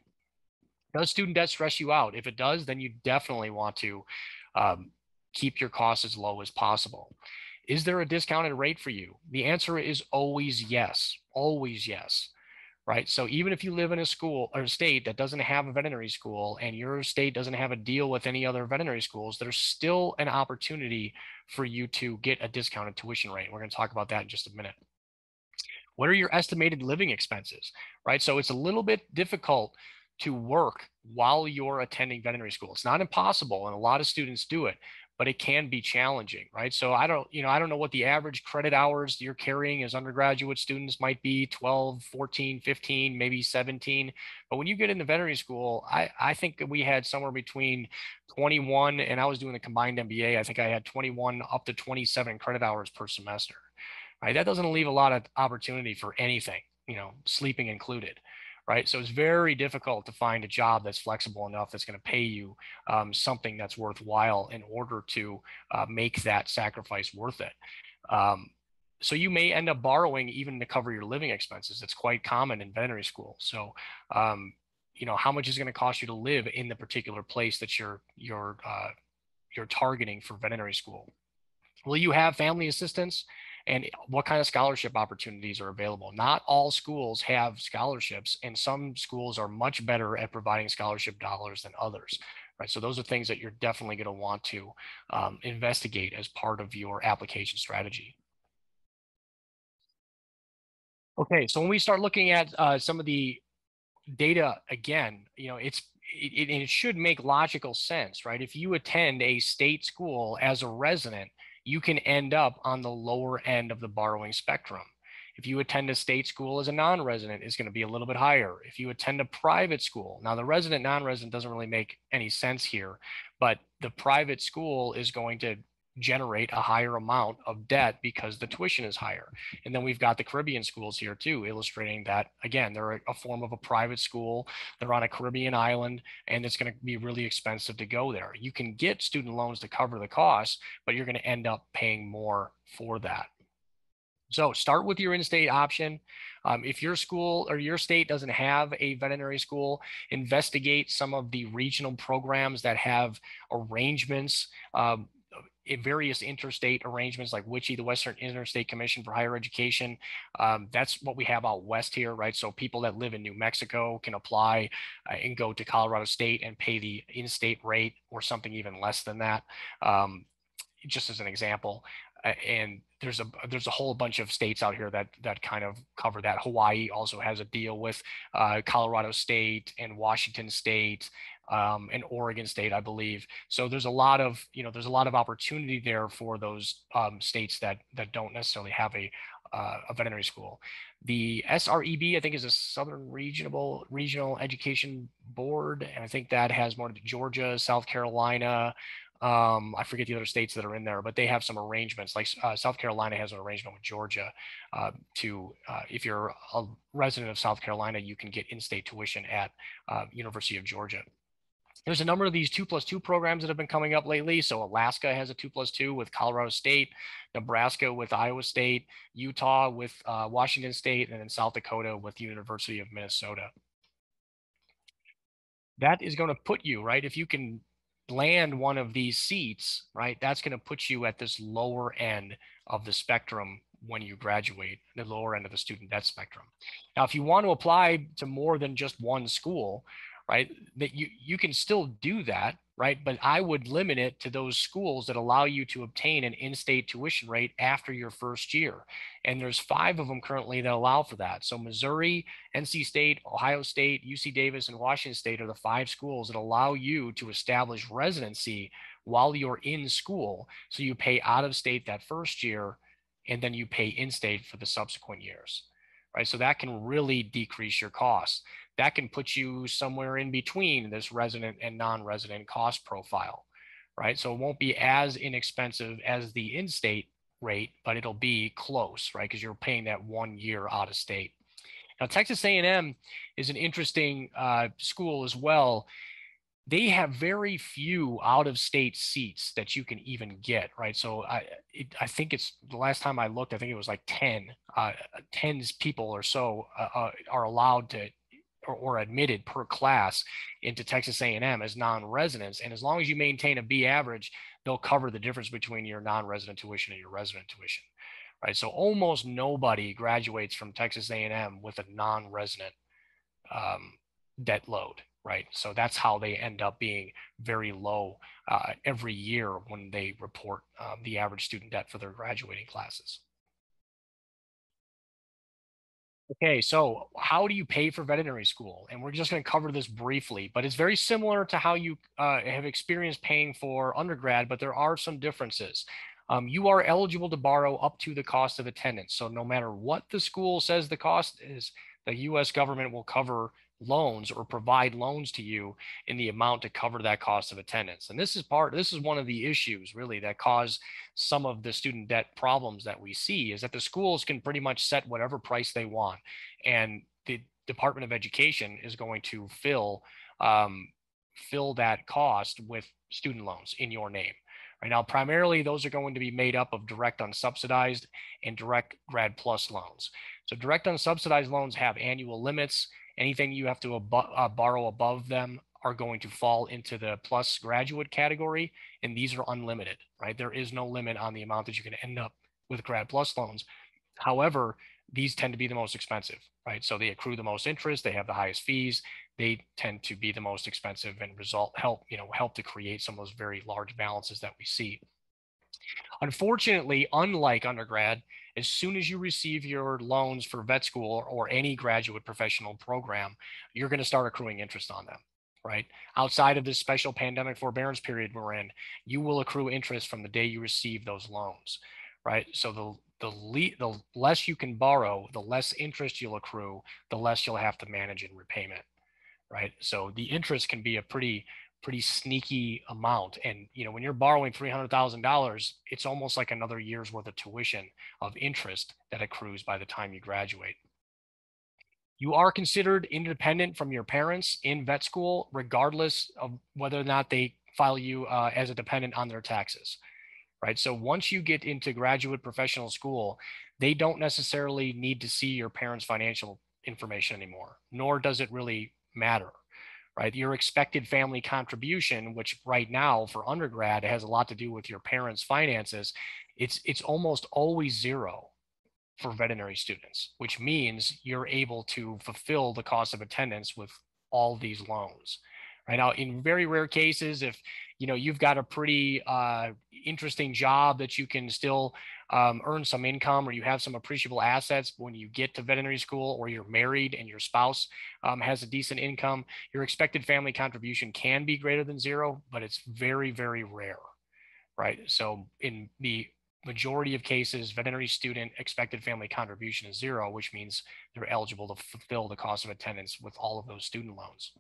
Does student debt stress you out? If it does, then you definitely want to keep your costs as low as possible. Is there a discounted rate for you? The answer is always yes, right? So even if you live in a school or a state that doesn't have a veterinary school, and your state doesn't have a deal with any other veterinary schools, there's still an opportunity for you to get a discounted tuition rate. We're going to talk about that in just a minute. What are your estimated living expenses, right? So it's a little bit difficult to work while you're attending veterinary school. It's not impossible, and a lot of students do it, but it can be challenging, right? So I don't know what the average credit hours you're carrying as undergraduate students might be, 12, 14, 15, maybe 17. But when you get into veterinary school, I think we had somewhere between 21, and I was doing a combined MBA, I think I had 21 up to 27 credit hours per semester, right? That doesn't leave a lot of opportunity for anything, you know, sleeping included. Right. So it's very difficult to find a job that's flexible enough that's going to pay you something that's worthwhile in order to make that sacrifice worth it. So you may end up borrowing even to cover your living expenses. It's quite common in veterinary school. So, you know, how much is it going to cost you to live in the particular place that you're targeting for veterinary school? Will you have family assistance? And what kind of scholarship opportunities are available? Not all schools have scholarships, and some schools are much better at providing scholarship dollars than others, right? So those are things that you're definitely going to want to investigate as part of your application strategy. Okay, so when we start looking at some of the data, again, you know, it should make logical sense, right? If you attend a state school as a resident, you can end up on the lower end of the borrowing spectrum. If you attend a state school as a non-resident, it's going to be a little bit higher. If you attend a private school, now the resident, non-resident doesn't really make any sense here, but the private school is going to generate a higher amount of debt because the tuition is higher. And then we've got the Caribbean schools here too, illustrating that, again, they're a form of a private school. They're on a Caribbean island, and it's going to be really expensive to go there. You can get student loans to cover the costs, but you're going to end up paying more for that. So start with your in-state option. If your school or your state doesn't have a veterinary school, investigate some of the regional programs that have arrangements, in various interstate arrangements like WICHE, the Western Interstate Commission for Higher Education. That's what we have out west here, right? So people that live in New Mexico can apply and go to Colorado State and pay the in-state rate or something even less than that, just as an example. And there's a whole bunch of states out here that kind of cover that. Hawaii also has a deal with Colorado State and Washington State, and Oregon State, I believe. So there's a lot of opportunity there for those states that don't necessarily have a veterinary school. The SREB, I think, is a Southern Regional Education Board, and I think that has more to Georgia, South Carolina. I forget the other states that are in there, but they have some arrangements. Like South Carolina has an arrangement with Georgia if you're a resident of South Carolina, you can get in-state tuition at University of Georgia. There's a number of these 2+2 programs that have been coming up lately. So Alaska has a 2+2 with Colorado State, Nebraska with Iowa State, Utah with Washington State, and then South Dakota with the University of Minnesota. That is going to put you, right, if you can land one of these seats, right, that's going to put you at this lower end of the spectrum when you graduate, the lower end of the student debt spectrum. Now, if you want to apply to more than just one school, right, that you can still do that, right? But I would limit it to those schools that allow you to obtain an in-state tuition rate after your first year. And there's 5 of them currently that allow for that. So Missouri, NC State, Ohio State, UC Davis, and Washington State are the 5 schools that allow you to establish residency while you're in school. So you pay out of state that first year, and then you pay in-state for the subsequent years, right? So that can really decrease your costs. That can put you somewhere in between this resident and non-resident cost profile, right? So it won't be as inexpensive as the in-state rate, but it'll be close, right? Because you're paying that 1 year out of state. Now, Texas A&M is an interesting school as well. They have very few out-of-state seats that you can even get, right? So I think it's, the last time I looked, I think it was like 10 people or so are allowed to or admitted per class into Texas A&M as non-residents. And as long as you maintain a B average, they'll cover the difference between your non-resident tuition and your resident tuition, right? So almost nobody graduates from Texas A&M with a non-resident debt load, right? So that's how they end up being very low every year when they report the average student debt for their graduating classes. Okay, so how do you pay for veterinary school? And we're just going to cover this briefly, but it's very similar to how you have experienced paying for undergrad, but there are some differences. You are eligible to borrow up to the cost of attendance. So no matter what the school says the cost is, the U.S. government will cover loans or provide loans to you in the amount to cover that cost of attendance. And this is one of the issues really that cause some of the student debt problems that we see, is that the schools can pretty much set whatever price they want, and the Department of Education is going to fill that cost with student loans in your name. Right now, primarily those are going to be made up of direct unsubsidized and direct grad plus loans. So direct unsubsidized loans have annual limits. Anything you have to borrow above them are going to fall into the plus graduate category, and these are unlimited, right? There is no limit on the amount that you can end up with grad plus loans. However, these tend to be the most expensive, right? So they accrue the most interest, they have the highest fees, they tend to be the most expensive and help to create some of those very large balances that we see. Unfortunately, unlike undergrad, as soon as you receive your loans for vet school or any graduate professional program, you're going to start accruing interest on them, right? Outside of this special pandemic forbearance period we're in, you will accrue interest from the day you receive those loans, right? So the less you can borrow, the less interest you'll accrue, the less you'll have to manage in repayment, right? So the interest can be a pretty sneaky amount. And when you're borrowing $300,000, it's almost like another year's worth of tuition of interest that accrues by the time you graduate. You are considered independent from your parents in vet school, regardless of whether or not they file you as a dependent on their taxes, right? So once you get into graduate professional school, they don't necessarily need to see your parents' financial information anymore, nor does it really matter, right? Your expected family contribution, which right now for undergrad has a lot to do with your parents' finances, it's almost always zero for veterinary students, which means you're able to fulfill the cost of attendance with all these loans. Right now, in very rare cases, if you've got a pretty interesting job that you can still earn some income, or you have some appreciable assets when you get to veterinary school, or you're married and your spouse has a decent income, your expected family contribution can be greater than zero, but it's very, very rare, right? So in the majority of cases, veterinary student expected family contribution is zero, which means they're eligible to fulfill the cost of attendance with all of those student loans.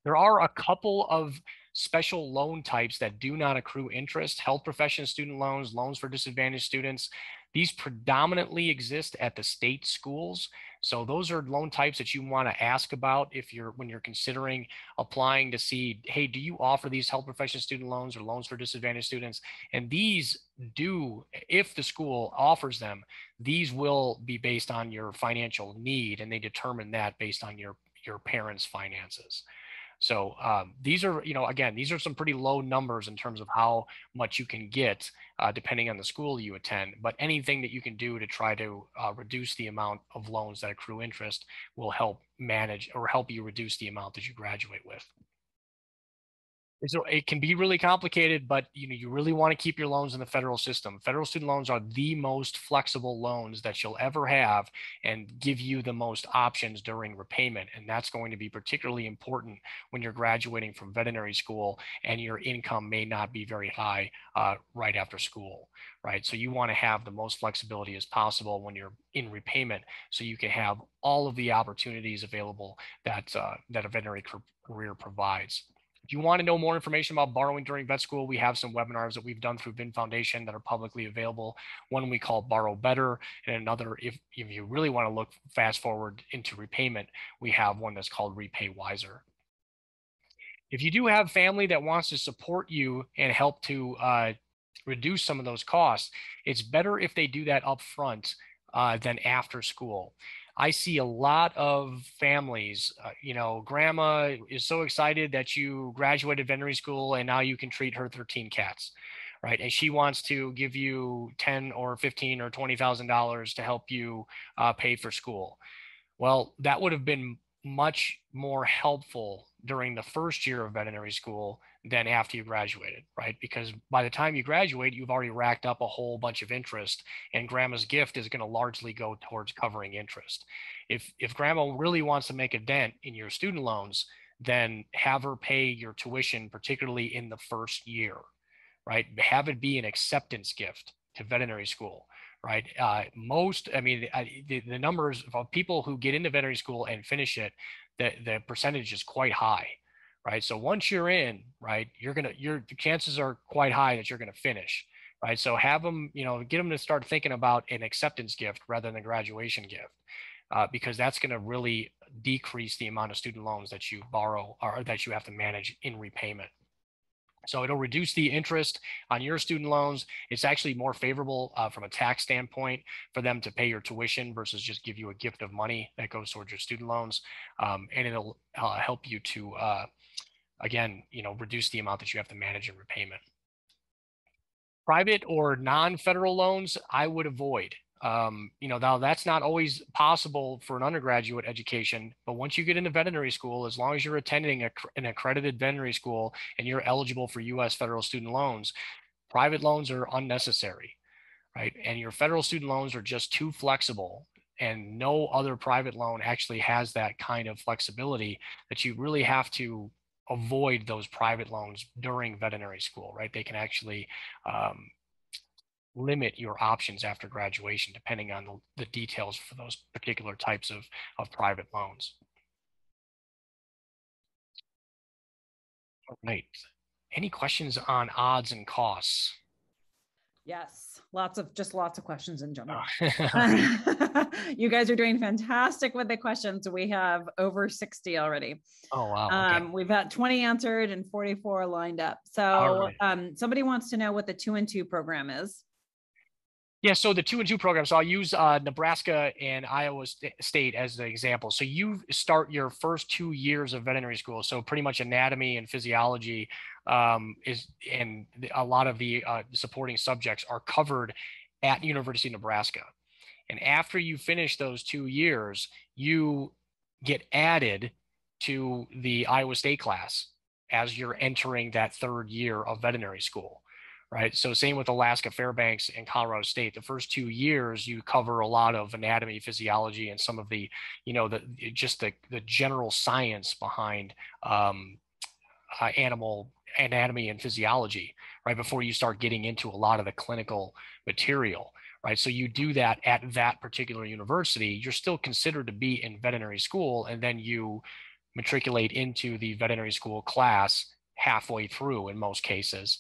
There are a couple of special loan types that do not accrue interest: health profession student loans, loans for disadvantaged students. These predominantly exist at the state schools. So those are loan types that you want to ask about when you're considering applying to see, hey, do you offer these health profession student loans or loans for disadvantaged students? And these do, if the school offers them, these will be based on your financial need, and they determine that based on your parents' finances. So these are, again, these are some pretty low numbers in terms of how much you can get depending on the school you attend. But anything that you can do to try to reduce the amount of loans that accrue interest will help manage or help you reduce the amount that you graduate with. So it can be really complicated, but you really want to keep your loans in the federal system. Federal student loans are the most flexible loans that you'll ever have and give you the most options during repayment. And that's going to be particularly important when you're graduating from veterinary school and your income may not be very high right after school, right? So you want to have the most flexibility as possible when you're in repayment, so you can have all of the opportunities available that a veterinary career provides. If you want to know more information about borrowing during vet school, we have some webinars that we've done through VIN Foundation that are publicly available. One we call Borrow Better, and another, if you really want to look fast forward into repayment, we have one that's called Repay Wiser. If you do have family that wants to support you and help to reduce some of those costs, it's better if they do that up front than after school. I see a lot of families, grandma is so excited that you graduated veterinary school and now you can treat her 13 cats, right? And she wants to give you 10 or 15 or $20,000 to help you pay for school. Well, that would have been much more helpful during the first year of veterinary school than after you graduated, right? Because by the time you graduate, you've already racked up a whole bunch of interest, and grandma's gift is going to largely go towards covering interest. If grandma really wants to make a dent in your student loans, then have her pay your tuition, particularly in the first year, right? Have it be an acceptance gift to veterinary school, right? The numbers of people who get into veterinary school and finish it, the percentage is quite high, right? So once you're in, right, the chances are quite high that you're going to finish, right? So have them, get them to start thinking about an acceptance gift rather than a graduation gift, because that's going to really decrease the amount of student loans that you borrow or that you have to manage in repayment. So it'll reduce the interest on your student loans. It's actually more favorable from a tax standpoint for them to pay your tuition versus just give you a gift of money that goes towards your student loans. And it'll help you to, again, reduce the amount that you have to manage in repayment. Private or non-federal loans, I would avoid. Now that's not always possible for an undergraduate education, but once you get into veterinary school, as long as you're attending an accredited veterinary school and you're eligible for U.S. federal student loans, private loans are unnecessary, right? And your federal student loans are just too flexible, and no other private loan actually has that kind of flexibility, that you really have to avoid those private loans during veterinary school, right? They can actually limit your options after graduation, depending on the details for those particular types of private loans. All right. Any questions on odds and costs? Yes, lots of questions in general. Oh. You guys are doing fantastic with the questions. We have over 60 already. Oh, wow. Okay. We've got 20 answered and 44 lined up. So somebody wants to know what the 2-and-2 program is. Yeah, so the 2-and-2 program, so I'll use Nebraska and Iowa State as the example. So you start your first 2 years of veterinary school. So pretty much anatomy and physiology and a lot of the supporting subjects are covered at University of Nebraska. And after you finish those 2 years, you get added to the Iowa State class as you're entering that 3rd year of veterinary school. Right. So same with Alaska Fairbanks and Colorado State. The first 2 years, you cover a lot of anatomy, physiology, and some of the, the general science behind animal anatomy and physiology, right, before you start getting into a lot of the clinical material. Right. So you do that at that particular university. You're still considered to be in veterinary school, and then you matriculate into the veterinary school class halfway through in most cases,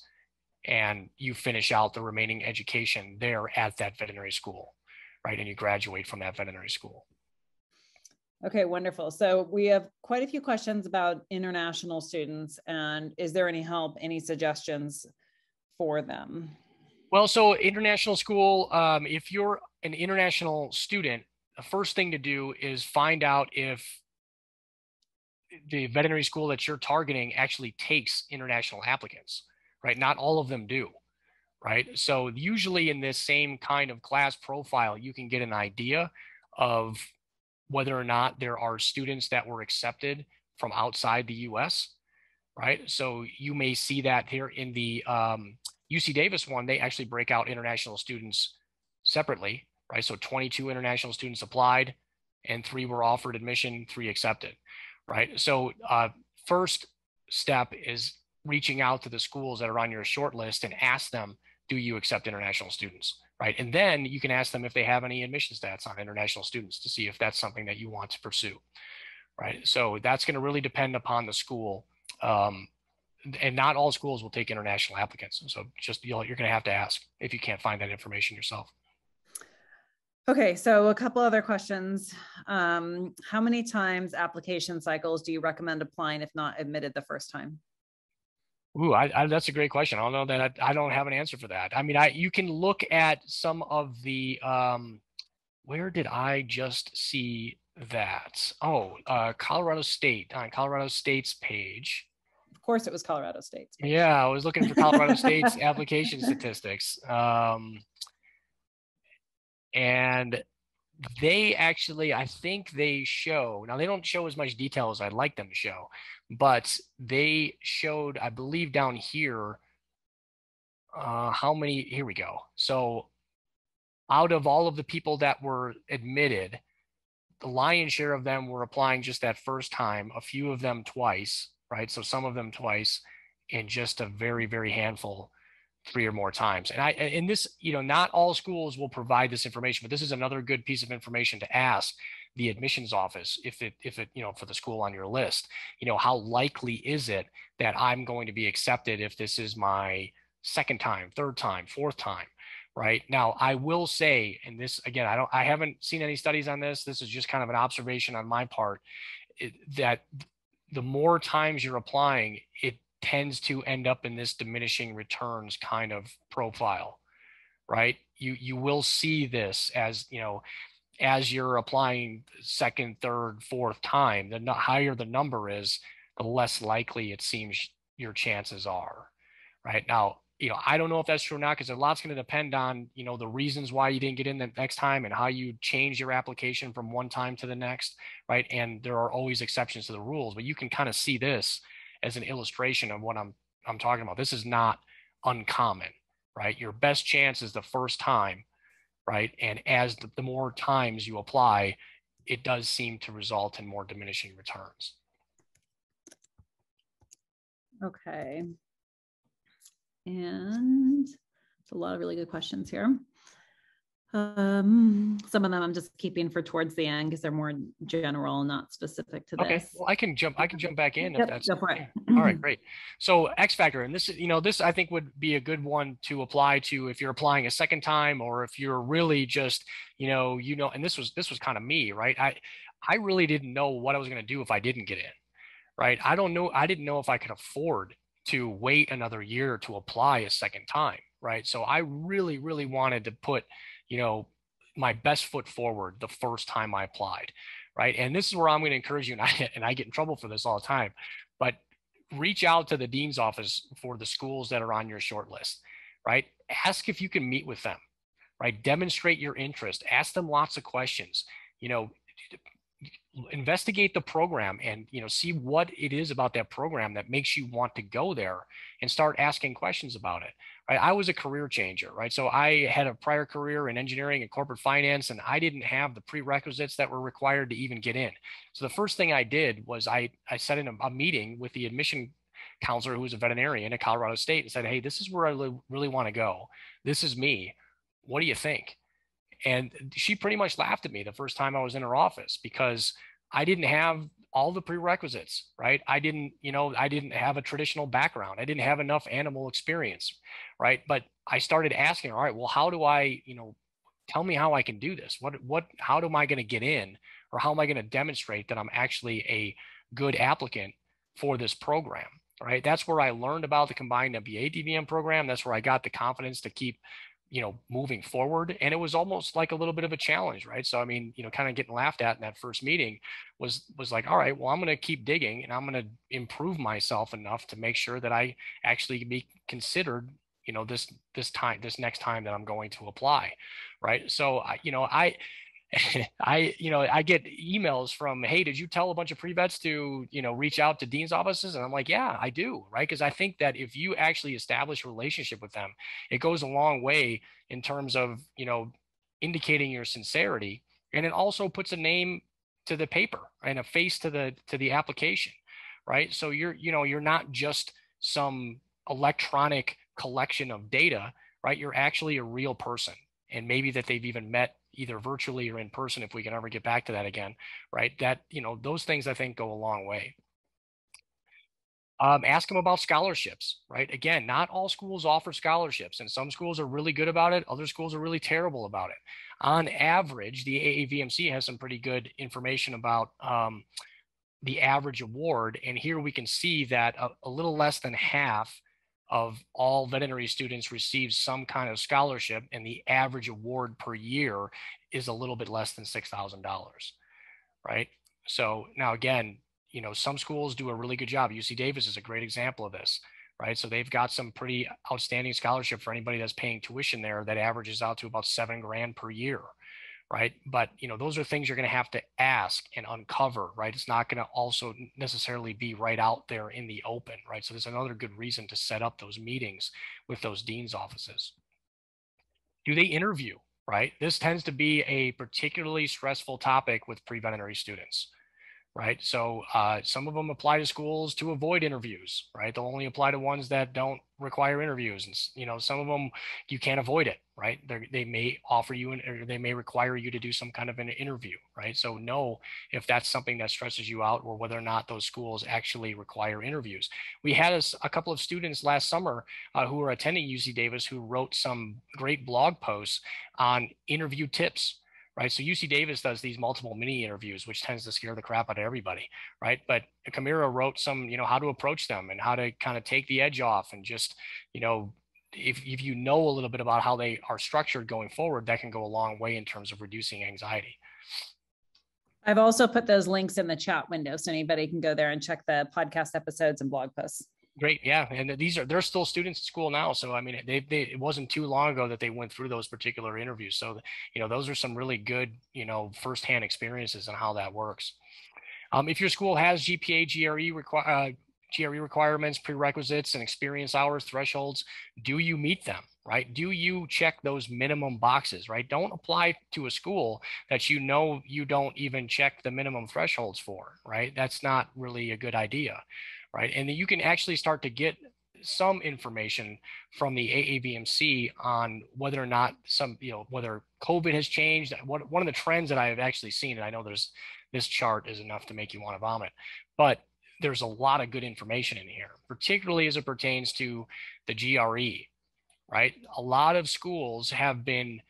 and you finish out the remaining education there at that veterinary school, right? And you graduate from that veterinary school. Okay, wonderful. So we have quite a few questions about international students, and is there any help, any suggestions for them? Well, so international school, if you're an international student, the first thing to do is find out if the veterinary school that you're targeting actually takes international applicants. Right? Not all of them do, right? So usually in this same kind of class profile, you can get an idea of whether or not there are students that were accepted from outside the US, right? So you may see that here in the UC Davis one, they actually break out international students separately, right? So 22 international students applied and 3 were offered admission, 3 accepted, right? So first step is reaching out to the schools that are on your short list and ask them, do you accept international students, right? And then you can ask them if they have any admission stats on international students to see if that's something that you want to pursue, right? So that's going to really depend upon the school. And not all schools will take international applicants. So just, you're going to have to ask if you can't find that information yourself. Okay, so a couple other questions. How many times application cycles do you recommend applying if not admitted the first time? Ooh, that's a great question. I don't know that I don't have an answer for that. I mean, you can look at some of the, where did I just see that? Oh, Colorado State, on Colorado State's page. Of course, it was Colorado State's page. Yeah, I was looking for Colorado State's application statistics. And they actually, I think they show, now they don't show as much detail as I'd like them to show, but they showed, I believe down here, how many, here we go. So out of all of the people that were admitted, the lion's share of them were applying just that first time, a few of them twice, right? So some of them twice, and just a very, very handful 3 or more times. And in this, not all schools will provide this information, but this is another good piece of information to ask the admissions office if it, for the school on your list, how likely is it that I'm going to be accepted if this is my second time, third time, fourth time, right? Now, I will say, and this, again, I haven't seen any studies on this. This is just kind of an observation on my part, that the more times you're applying, it tends to end up in this diminishing returns kind of profile, right? You will see this as, as you're applying second, third, fourth time, the higher the number is, the less likely it seems your chances are, right? Now, I don't know if that's true or not, because a lot's going to depend on, the reasons why you didn't get in the next time and how you change your application from one time to the next, right? And there are always exceptions to the rules, but you can kind of see this as an illustration of what I'm talking about. This is not uncommon, right? Your best chance is the first time, right? And as the more times you apply, it does seem to result in more diminishing returns. Okay. And It's a lot of really good questions here. Some of them I'm just keeping for towards the end because they're more general, not specific to this. Okay, well, I can jump back in if that's go for it. All right, great. So X factor, and this is, this I think would be a good one to apply to if you're applying a second time, or if you're really just, and this was kind of me, right? I really didn't know what I was going to do if I didn't get in, right? I didn't know if I could afford to wait another year to apply a second time, right? So I really, really wanted to put, my best foot forward the first time I applied, right? And this is where I'm going to encourage you, and I get in trouble for this all the time, but reach out to the dean's office for the schools that are on your short list, right? Ask if you can meet with them, right? Demonstrate your interest, ask them lots of questions, investigate the program and see what it is about that program that makes you want to go there, and start asking questions about it, right? I was a career changer, right? So I had a prior career in engineering and corporate finance, and I didn't have the prerequisites that were required to even get in. So the first thing I did was I set in a meeting with the admission counselor, who was a veterinarian at Colorado State, and said, hey, this is where I really want to go. This is me. What do you think? And she pretty much laughed at me the first time I was in her office, because I didn't have all the prerequisites, right? I didn't have a traditional background. I didn't have enough animal experience, right? But I started asking, all right, well, how do I, tell me how I can do this? How am I going to get in, or how am I going to demonstrate that I'm actually a good applicant for this program, right? That's where I learned about the combined MBA DVM program. That's where I got the confidence to keep moving forward. And it was almost like a little bit of a challenge, right? So, I mean, kind of getting laughed at in that first meeting was like, all right, well, I'm going to keep digging, and I'm going to improve myself enough to make sure that I actually be considered, this next time that I'm going to apply. Right. So, I get emails from, hey, did you tell a bunch of pre-vets to, reach out to dean's offices? And I'm like, yeah, I do. Right. Because I think that if you actually establish a relationship with them, it goes a long way in terms of, indicating your sincerity. And it also puts a name to the paper and a face to the application. Right. So you're not just some electronic collection of data, right? You're actually a real person. And maybe that they've even met either virtually or in person, if we can ever get back to that again, right? That, those things I think go a long way. Ask them about scholarships, right? Again, not all schools offer scholarships, and some schools are really good about it. Other schools are really terrible about it. On average, the AAVMC has some pretty good information about the average award. And here we can see that a little less than half of all veterinary students receive some kind of scholarship, and the average award per year is a little bit less than $6,000, right? So now again, some schools do a really good job. UC Davis is a great example of this, right? So they've got some pretty outstanding scholarship for anybody that's paying tuition there that averages out to about $7,000 per year, right? But, those are things you're going to have to ask and uncover, right? It's not going to also necessarily be right out there in the open, right? So there's another good reason to set up those meetings with those dean's offices. Do they interview, right? This tends to be a particularly stressful topic with pre-veterinary students, right? So some of them apply to schools to avoid interviews, right? They'll only apply to ones that don't require interviews. And, some of them, you can't avoid it, right? They may offer you, or they may require you to do some kind of an interview, right? So know if that's something that stresses you out, or whether or not those schools actually require interviews. We had a couple of students last summer who were attending UC Davis who wrote some great blog posts on interview tips. Right. So UC Davis does these multiple mini interviews, which tends to scare the crap out of everybody. Right. But Kamira wrote some, how to approach them and how to kind of take the edge off, and just, if you know a little bit about how they are structured going forward, that can go a long way in terms of reducing anxiety. I've also put those links in the chat window, so anybody can go there and check the podcast episodes and blog posts. Great. Yeah. And they're still students at school now. So, I mean, it wasn't too long ago that they went through those particular interviews. So, those are some really good, firsthand experiences on how that works. If your school has GPA, GRE requirements, prerequisites, and experience hours thresholds, do you meet them, right? Do you check those minimum boxes, right? Don't apply to a school that you don't even check the minimum thresholds for, right? That's not really a good idea. Right. And then you can actually start to get some information from the AAVMC on whether or not whether COVID has changed. One of the trends that I have actually seen, and I know this chart is enough to make you want to vomit, but there's a lot of good information in here, particularly as it pertains to the GRE, right? A lot of schools have been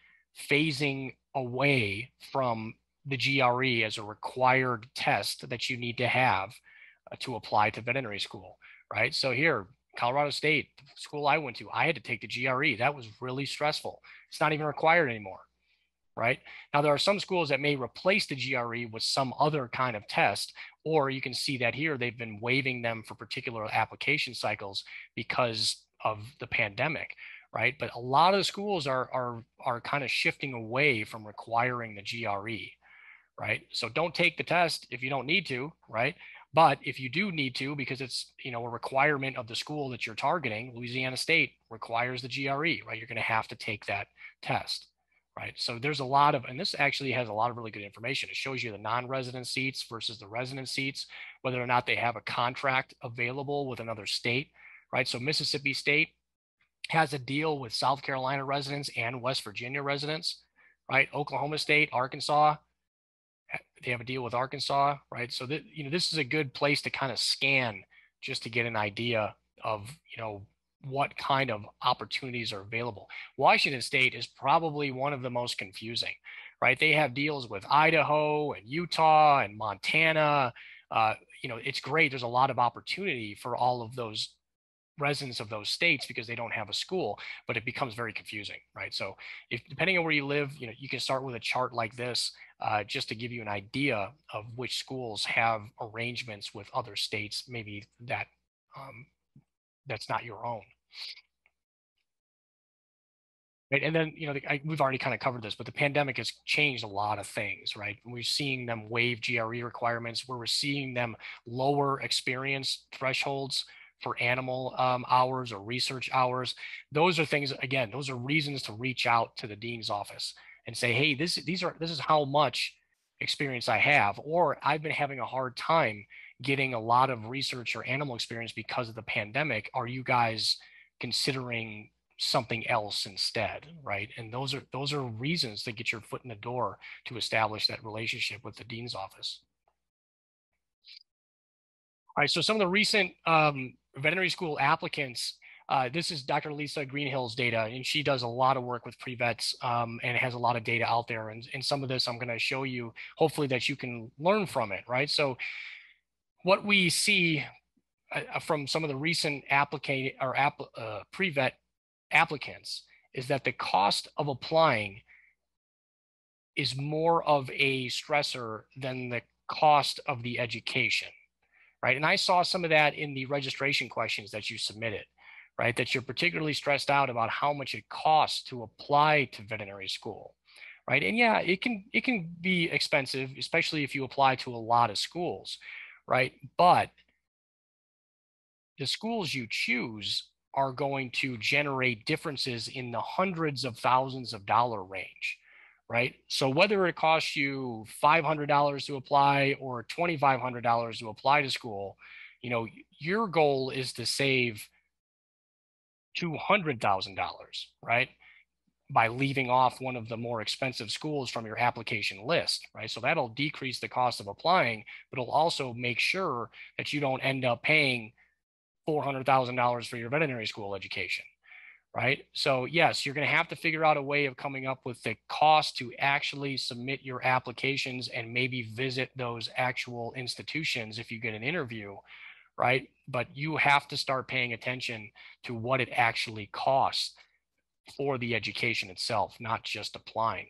phasing away from the GRE as a required test that you need to have to apply to veterinary school, right? So here, Colorado State, the school I went to, I had to take the GRE. That was really stressful. It's not even required anymore, right? Now, there are some schools that may replace the GRE with some other kind of test, or you can see that here, they've been waiving them for particular application cycles because of the pandemic, right? But a lot of the schools are kind of shifting away from requiring the GRE, right? So don't take the test if you don't need to, right? But if you do need to, because it's a requirement of the school that you're targeting, Louisiana State requires the GRE, right? You're going to have to take that test, right? So there's a lot of, and this actually has a lot of really good information. It shows you the non-resident seats versus the resident seats, whether or not they have a contract available with another state, right? So Mississippi State has a deal with South Carolina residents and West Virginia residents, right? Oklahoma State, Arkansas, they have a deal with Arkansas, right? So that, this is a good place to kind of scan just to get an idea of, what kind of opportunities are available. Washington State is probably one of the most confusing, right? They have deals with Idaho and Utah and Montana. It's great. There's a lot of opportunity for all of those residents of those states because they don't have a school, but it becomes very confusing, right? So if depending on where you live, you can start with a chart like this just to give you an idea of which schools have arrangements with other states, maybe that that's not your own. Right. And then, we've already kind of covered this, but the pandemic has changed a lot of things, right? We're seeing them waive GRE requirements, where we're seeing them lower experience thresholds for animal hours or research hours. Those are things, again, those are reasons to reach out to the dean's office and say, hey, this is how much experience I have, or I've been having a hard time getting a lot of research or animal experience because of the pandemic. Are you guys considering something else instead, right? And those are reasons to get your foot in the door to establish that relationship with the dean's office. All right, so some of the recent veterinary school applicants, this is Dr. Lisa Greenhill's data, and she does a lot of work with pre-vets and has a lot of data out there. And some of this I'm going to show you, hopefully, that you can learn from it, right? So what we see from some of the recent pre-vet applicants is that the cost of applying is more of a stressor than the cost of the education, right? And I saw some of that in the registration questions that you submitted, right? That you're particularly stressed out about how much it costs to apply to veterinary school, right? And yeah, it can be expensive, especially if you apply to a lot of schools, right? But the schools you choose are going to generate differences in the hundreds of thousands of dollar range, right? So whether it costs you $500 to apply or $2,500 to apply to school, your goal is to save $200,000, right? By leaving off one of the more expensive schools from your application list, right? So that'll decrease the cost of applying, but it'll also make sure that you don't end up paying $400,000 for your veterinary school education, right? So yes, you're going to have to figure out a way of coming up with the cost to actually submit your applications and maybe visit those actual institutions if you get an interview, right? But you have to start paying attention to what it actually costs for the education itself, not just applying.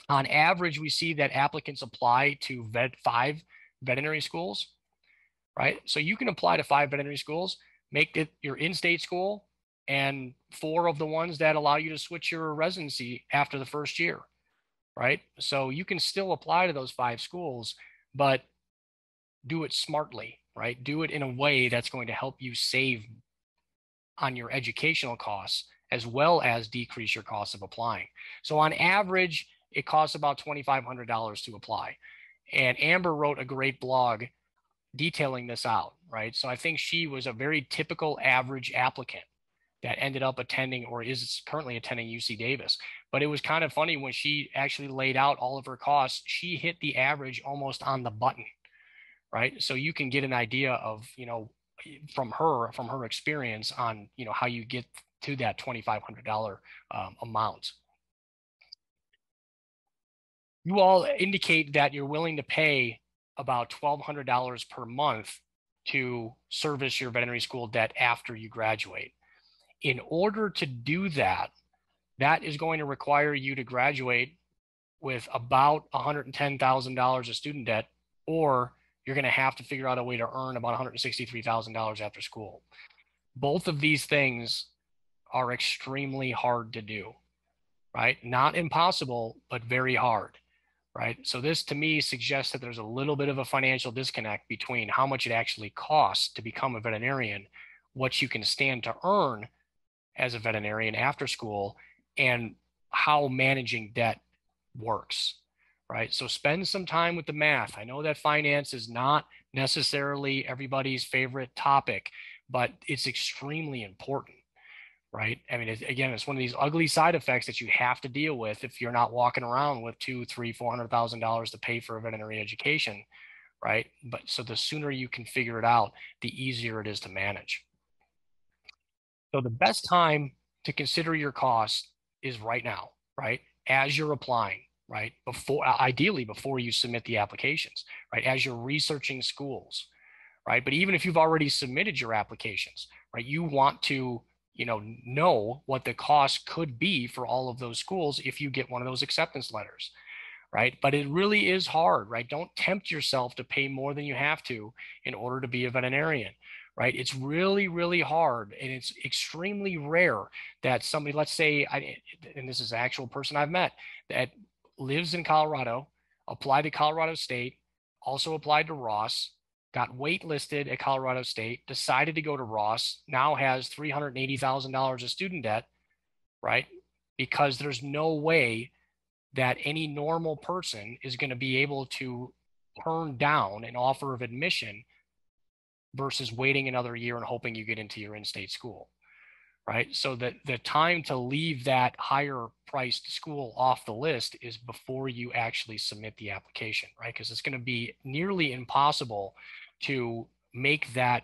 On average, we see that applicants apply to 5 veterinary schools, right? So you can apply to 5 veterinary schools, make it your in-state school, and 4 of the ones that allow you to switch your residency after the first year, right? So you can still apply to those 5 schools, but do it smartly, right? Do it in a way that's going to help you save on your educational costs as well as decrease your cost of applying. So on average, it costs about $2,500 to apply. And Amber wrote a great blog detailing this out, right? So I think she was a very typical average applicant that ended up attending or is currently attending UC Davis. But it was kind of funny when she actually laid out all of her costs, she hit the average almost on the button, right? So you can get an idea of, from her experience on, how you get to that $2,500 amount. You all indicate that you're willing to pay about $1,200 per month to service your veterinary school debt after you graduate. In order to do that, that is going to require you to graduate with about $110,000 of student debt, or you're going to have to figure out a way to earn about $163,000 after school. Both of these things are extremely hard to do, right? Not impossible, but very hard, right? So this to me suggests that there's a little bit of a financial disconnect between how much it actually costs to become a veterinarian, what you can stand to earn as a veterinarian after school, and how managing debt works, right? So spend some time with the math. I know that finance is not necessarily everybody's favorite topic, but it's extremely important, right? I mean, again, it's one of these ugly side effects that you have to deal with if you're not walking around with $200,000, $300,000, $400,000 to pay for a veterinary education, right? But so the sooner you can figure it out, the easier it is to manage. So the best time to consider your costs is right now, right? As you're applying, right? Ideally before you submit the applications, right? As you're researching schools, right? But even if you've already submitted your applications, right? You want to, know what the cost could be for all of those schools if you get one of those acceptance letters, right? But it really is hard, right? Don't tempt yourself to pay more than you have to in order to be a veterinarian, right? It's really, really hard. And it's extremely rare that somebody, let's say, and this is an actual person I've met that lives in Colorado, applied to Colorado State, also applied to Ross, got waitlisted at Colorado State, decided to go to Ross, now has $380,000 of student debt, right? Because there's no way that any normal person is going to be able to turn down an offer of admission versus waiting another year and hoping you get into your in-state school, right? So that the time to leave that higher priced school off the list is before you actually submit the application, right? Because it's going to be nearly impossible to make that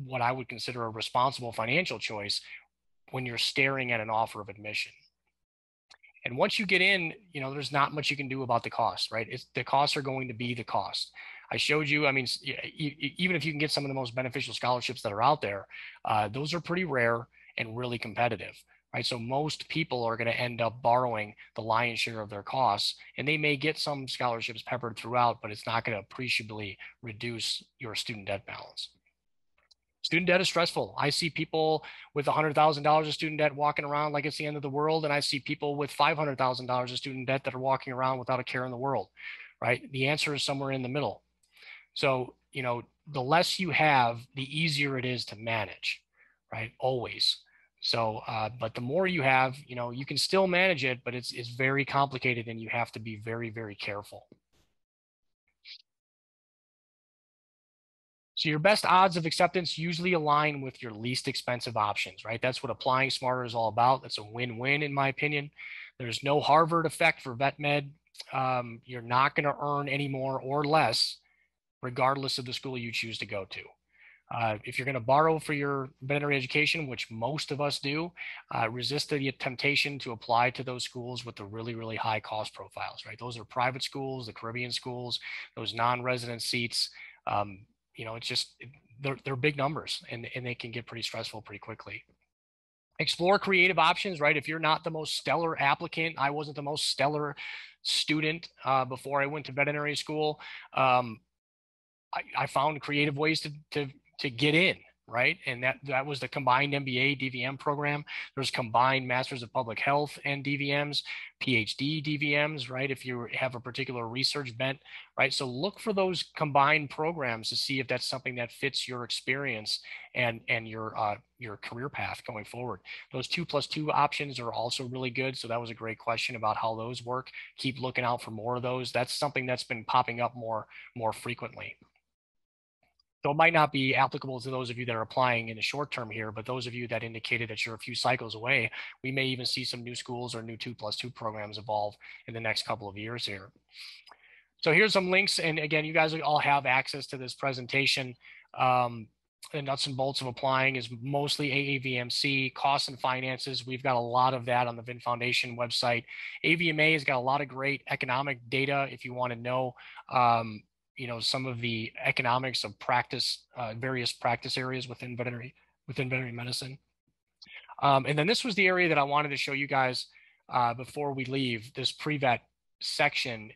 what I would consider a responsible financial choice when you're staring at an offer of admission. And once you get in, there's not much you can do about the cost, right? The costs are going to be the cost. I showed you, I mean, even if you can get some of the most beneficial scholarships that are out there, those are pretty rare and really competitive, right? So most people are going to end up borrowing the lion's share of their costs, and they may get some scholarships peppered throughout, but it's not going to appreciably reduce your student debt balance. Student debt is stressful. I see people with $100,000 of student debt walking around like it's the end of the world. And I see people with $500,000 of student debt that are walking around without a care in the world, right? The answer is somewhere in the middle. So, the less you have, the easier it is to manage, right? Always. So, but the more you have, you can still manage it, but it's very complicated and you have to be very, very careful. So your best odds of acceptance usually align with your least expensive options, right? That's what applying smarter is all about. That's a win-win in my opinion. There's no Harvard effect for vet med. You're not going to earn any more or less regardless of the school you choose to go to. If you're going to borrow for your veterinary education, which most of us do, resist the temptation to apply to those schools with the really, really high cost profiles, right? Those are private schools, the Caribbean schools, those non-resident seats. It's just, they're big numbers and they can get pretty stressful pretty quickly. Explore creative options, right? If you're not the most stellar applicant, I wasn't the most stellar student before I went to veterinary school. I found creative ways to get in, right? And that was the combined MBA DVM program. There's combined Masters of Public Health and DVMs, PhD DVMs, right? If you have a particular research bent, right? So look for those combined programs to see if that's something that fits your experience and your career path going forward. Those 2+2 options are also really good. So that was a great question about how those work. Keep looking out for more of those. That's something that's been popping up more frequently. So it might not be applicable to those of you that are applying in the short term here, but those of you that indicated that you're a few cycles away, we may even see some new schools or new 2+2 programs evolve in the next couple of years here. So here's some links. And again, you guys all have access to this presentation. The nuts and bolts of applying is mostly AAVMC, costs and finances. We've got a lot of that on the VIN Foundation website. AVMA has got a lot of great economic data if you want to know some of the economics of practice, various practice areas within veterinary medicine. And then this was the area that I wanted to show you guys before we leave, this pre-vet section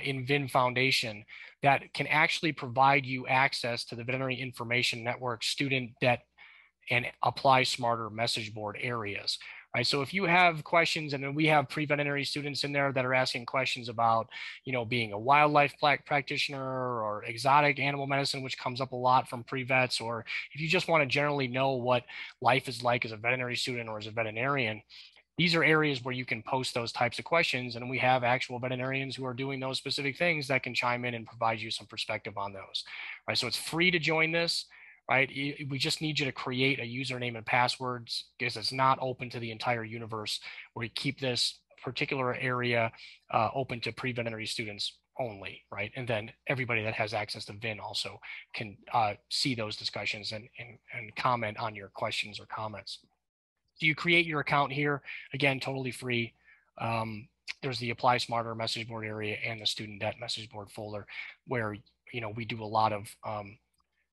in VIN Foundation that can actually provide you access to the Veterinary Information Network student debt and Apply Smarter message board areas. Right. So if you have questions, and then we have pre-veterinary students in there that are asking questions about, being a wildlife practitioner or exotic animal medicine, which comes up a lot from pre-vets, or if you just want to generally know what life is like as a veterinary student or as a veterinarian, these are areas where you can post those types of questions. And we have actual veterinarians who are doing those specific things that can chime in and provide you some perspective on those. Right. So it's free to join this. Right. We just need you to create a username and passwords because it's not open to the entire universe. We keep this particular area open to pre-veterinary students only. Right. And then everybody that has access to VIN also can see those discussions and comment on your questions or comments. So you create your account here, again, totally free. There's the Apply Smarter message board area and the student debt message board folder where, we do a lot of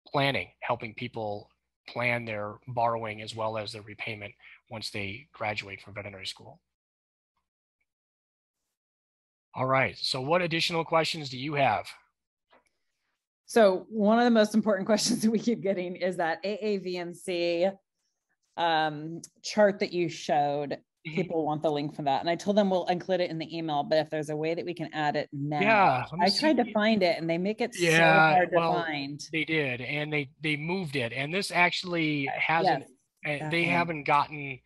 planning, helping people plan their borrowing as well as their repayment once they graduate from veterinary school. All right, so what additional questions do you have? So one of the most important questions that we keep getting is that AAVMC chart that you showed. People want the link for that, and I told them we'll include it in the email, but if there's a way that we can add it now. Yeah, I tried to find it and they make it so hard to find. They did, and they moved it, and this actually hasn't, they haven't gotten,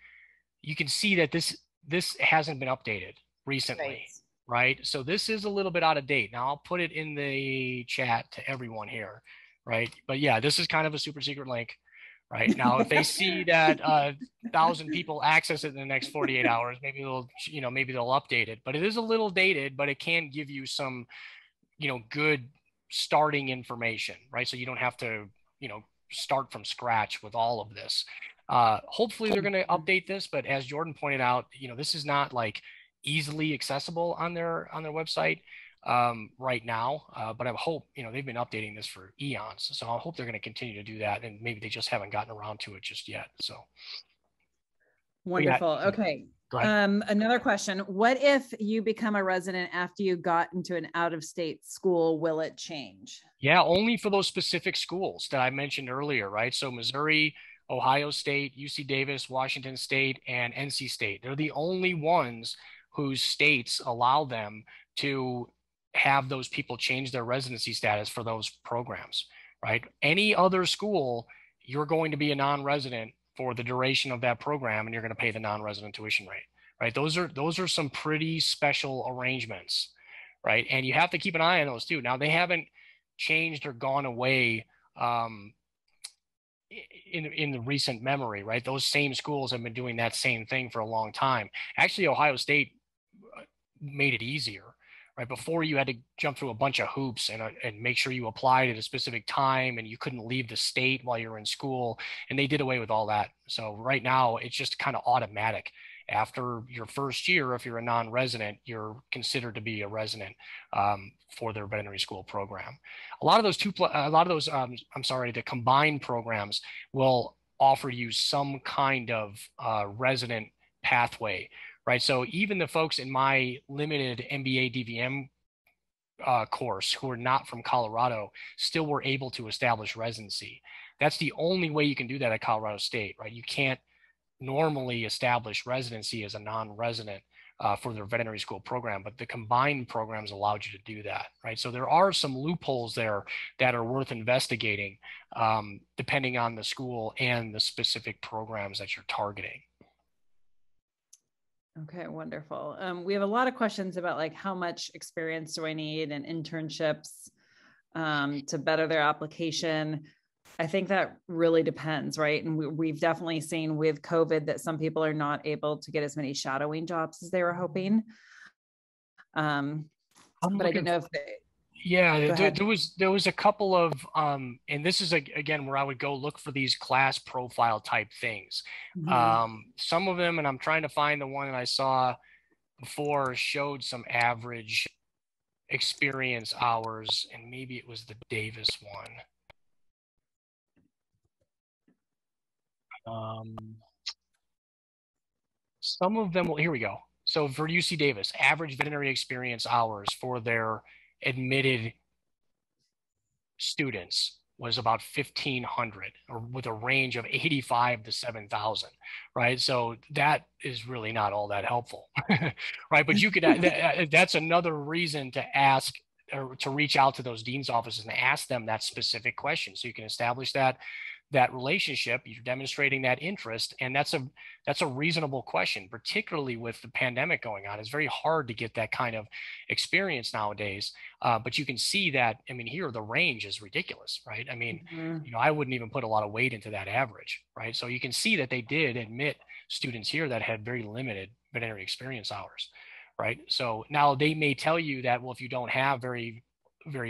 you can see that this hasn't been updated recently. Right. So this is a little bit out of date. Now I'll put it in the chat to everyone here. Right. But yeah, this is kind of a super secret link. Right now, if they see that 1,000 people access it in the next 48 hours, maybe they'll update it. But it is a little dated, but it can give you some, good starting information, right? So you don't have to, start from scratch with all of this. Hopefully they're going to update this, but as Jordan pointed out, this is not like easily accessible on their website right now, but I hope, they've been updating this for eons, so I hope they're going to continue to do that, and maybe they just haven't gotten around to it just yet. So wonderful. Yeah. Okay. Another question: what if you become a resident after you got into an out-of-state school? Will it change? Yeah, only for those specific schools that I mentioned earlier, right? So Missouri, Ohio State, UC Davis, Washington State, and NC State, they're the only ones whose states allow them to have those people change their residency status for those programs, right? Any other school, you're going to be a non-resident for the duration of that program, and you're going to pay the non-resident tuition rate, right? Those are some pretty special arrangements, right? And you have to keep an eye on those too. Now, they haven't changed or gone away in the recent memory, right? Those same schools have been doing that same thing for a long time. Actually, Ohio State made it easier. Right, before you had to jump through a bunch of hoops and make sure you applied at a specific time, and you couldn't leave the state while you're in school, and they did away with all that. So right now it's just kind of automatic. After your first year, if you're a non-resident, you're considered to be a resident for their veterinary school program. A lot of those the combined programs will offer you some kind of resident pathway. Right. So even the folks in my limited MBA DVM course who are not from Colorado still were able to establish residency. That's the only way you can do that at Colorado State. Right. You can't normally establish residency as a non-resident for their veterinary school program, but the combined programs allowed you to do that. Right. So there are some loopholes there that are worth investigating depending on the school and the specific programs that you're targeting. Okay, wonderful. We have a lot of questions about like how much experience do I need and internships to better their application. I think that really depends, right? And we've definitely seen with COVID that some people are not able to get as many shadowing jobs as they were hoping. But I didn't know if yeah, there was a couple of and this is again where I would go look for these class profile type things. Some of them, and I'm trying to find the one that I saw before, showed some average experience hours, and maybe it was the Davis one. Some of them, well, here we go. So for UC Davis, average veterinary experience hours for their admitted students was about 1,500, or with a range of 85 to 7,000, right? So that is really not all that helpful, right? But you could, that's another reason to ask or to reach out to those dean's offices and ask them that specific question, so you can establish that relationship. You're demonstrating that interest, and that's a reasonable question, particularly with the pandemic going on. It's very hard to get that kind of experience nowadays, but you can see that, I mean, here the range is ridiculous, right? I mean, you know, I wouldn't even put a lot of weight into that average, right? So you can see that they did admit students here that had very limited veterinary experience hours, right? So now they may tell you that, well, if you don't have very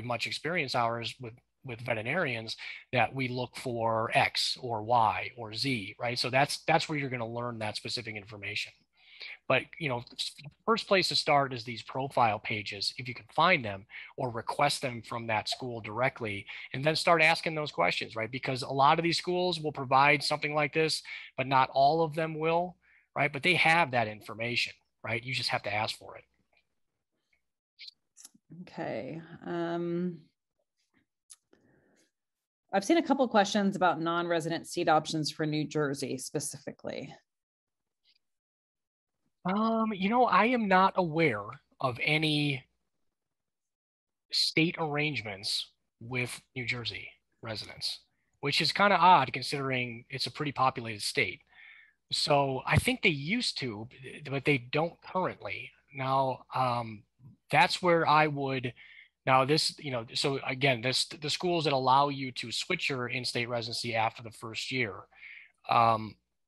much experience hours with veterinarians, that we look for X or Y or Z, right? So that's where you're going to learn that specific information. But, you know, first place to start is these profile pages, if you can find them, or request them from that school directly, and then start asking those questions, right? Because a lot of these schools will provide something like this, but not all of them will, right? But they have that information, right? You just have to ask for it. Okay. I've seen a couple of questions about non-resident seat options for New Jersey specifically. You know, I am not aware of any state arrangements with New Jersey residents, which is kind of odd considering it's a pretty populated state. So I think they used to, but they don't currently. Now, that's where I would. Now this, you know, so again, the schools that allow you to switch your in-state residency after the first year,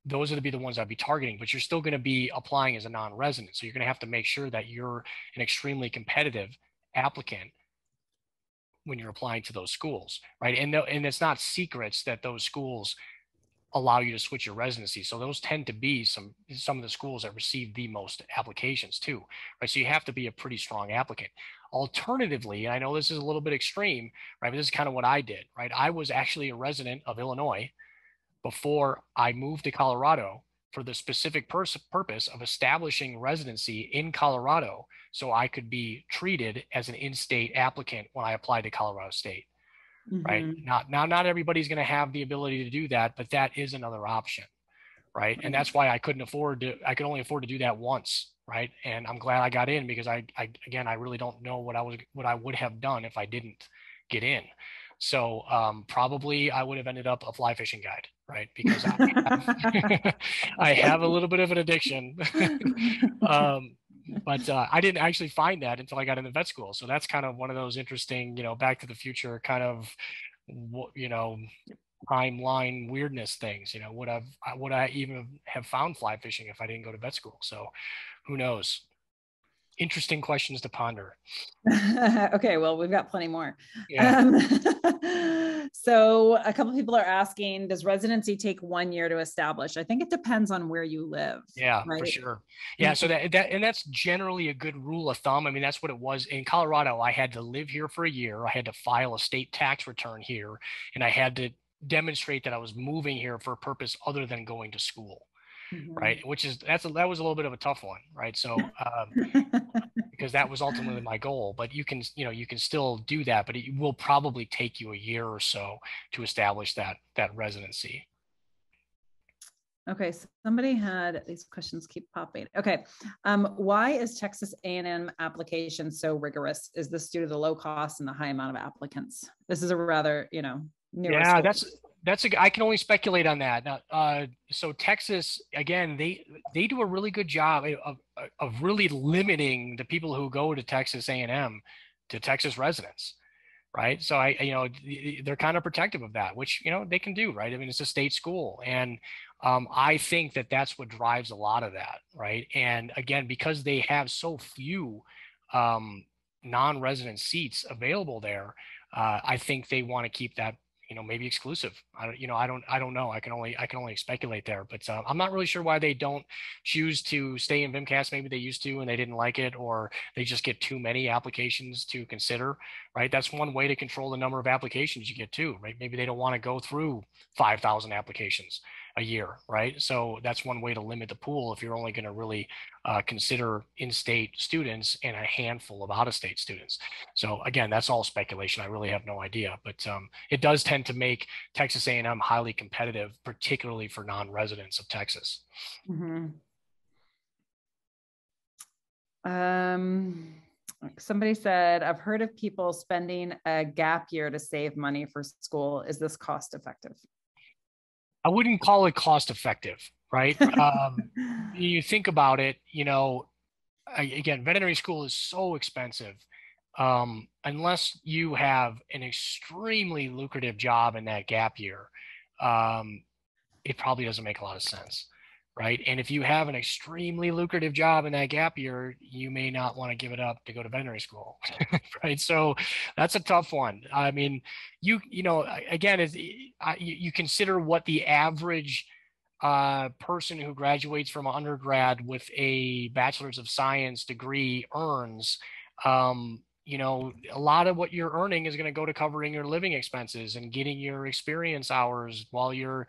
those are to be the ones I'd be targeting, but you're still going to be applying as a non-resident. So you're going to have to make sure that you're an extremely competitive applicant when you're applying to those schools, right? And it's not secrets that those schools allow you to switch your residency. So those tend to be some of the schools that receive the most applications too, right? So you have to be a pretty strong applicant. Alternatively, I know this is a little bit extreme, right? But this is kind of what I did, right? I was actually a resident of Illinois before I moved to Colorado for the specific purpose of establishing residency in Colorado, so I could be treated as an in-state applicant when I applied to Colorado State. Right. Not everybody's going to have the ability to do that, but that is another option. Right. And that's why I could only afford to do that once. Right. And I'm glad I got in, because I really don't know what I would have done if I didn't get in. So probably I would have ended up a fly fishing guide, right? Because I have a little bit of an addiction. But I didn't actually find that until I got into vet school. So that's kind of one of those interesting, you know, Back to the Future kind of, you know, timeline weirdness things. You know, would I even have found fly fishing if I didn't go to vet school? So who knows? Interesting questions to ponder. Okay, well, we've got plenty more. Yeah. So a couple of people are asking, does residency take 1 year to establish? I think it depends on where you live. Yeah, right? For sure. Yeah, so that's generally a good rule of thumb. I mean, that's what it was in Colorado. I had to live here for a year. I had to file a state tax return here, and I had to demonstrate that I was moving here for a purpose other than going to school. Right. Which is, that was a little bit of a tough one. Right. So, because that was ultimately my goal, but you can still do that, but it will probably take you a year or so to establish that residency. Okay. So somebody had, these questions keep popping. Okay. Why is Texas A&M application so rigorous? Is this due to the low cost and the high amount of applicants? This is a rather, you know, newer school. I can only speculate on that. Now, so Texas, again, they do a really good job of really limiting the people who go to Texas A&M to Texas residents. right? So they're kind of protective of that, which, they can do, right? I mean, it's a state school. And I think that that's what drives a lot of that, right? And again, because they have so few non-resident seats available there, I think they want to keep that, maybe exclusive. I don't know. I can only speculate there, but I'm not really sure why they don't choose to stay in VMCAS. Maybe they used to and they didn't like it, or they just get too many applications to consider, right? That's one way to control the number of applications you get too, right? Maybe they don't want to go through 5,000 applications a year, right? So that's one way to limit the pool if you're only going to really consider in-state students and a handful of out-of-state students. So again, that's all speculation. I really have no idea, but it does tend to make Texas A&M highly competitive, particularly for non-residents of Texas. Mm-hmm. Somebody said, I've heard of people spending a gap year to save money for school. Is this cost effective? I wouldn't call it cost effective, right? You think about it, again, veterinary school is so expensive. Unless you have an extremely lucrative job in that gap year, it probably doesn't make a lot of sense, right? And if you have an extremely lucrative job in that gap year, you may not want to give it up to go to veterinary school, right? So that's a tough one. I mean, again, you consider what the average person who graduates from undergrad with a bachelor's of science degree earns. A lot of what you're earning is going to go to covering your living expenses and getting your experience hours while you're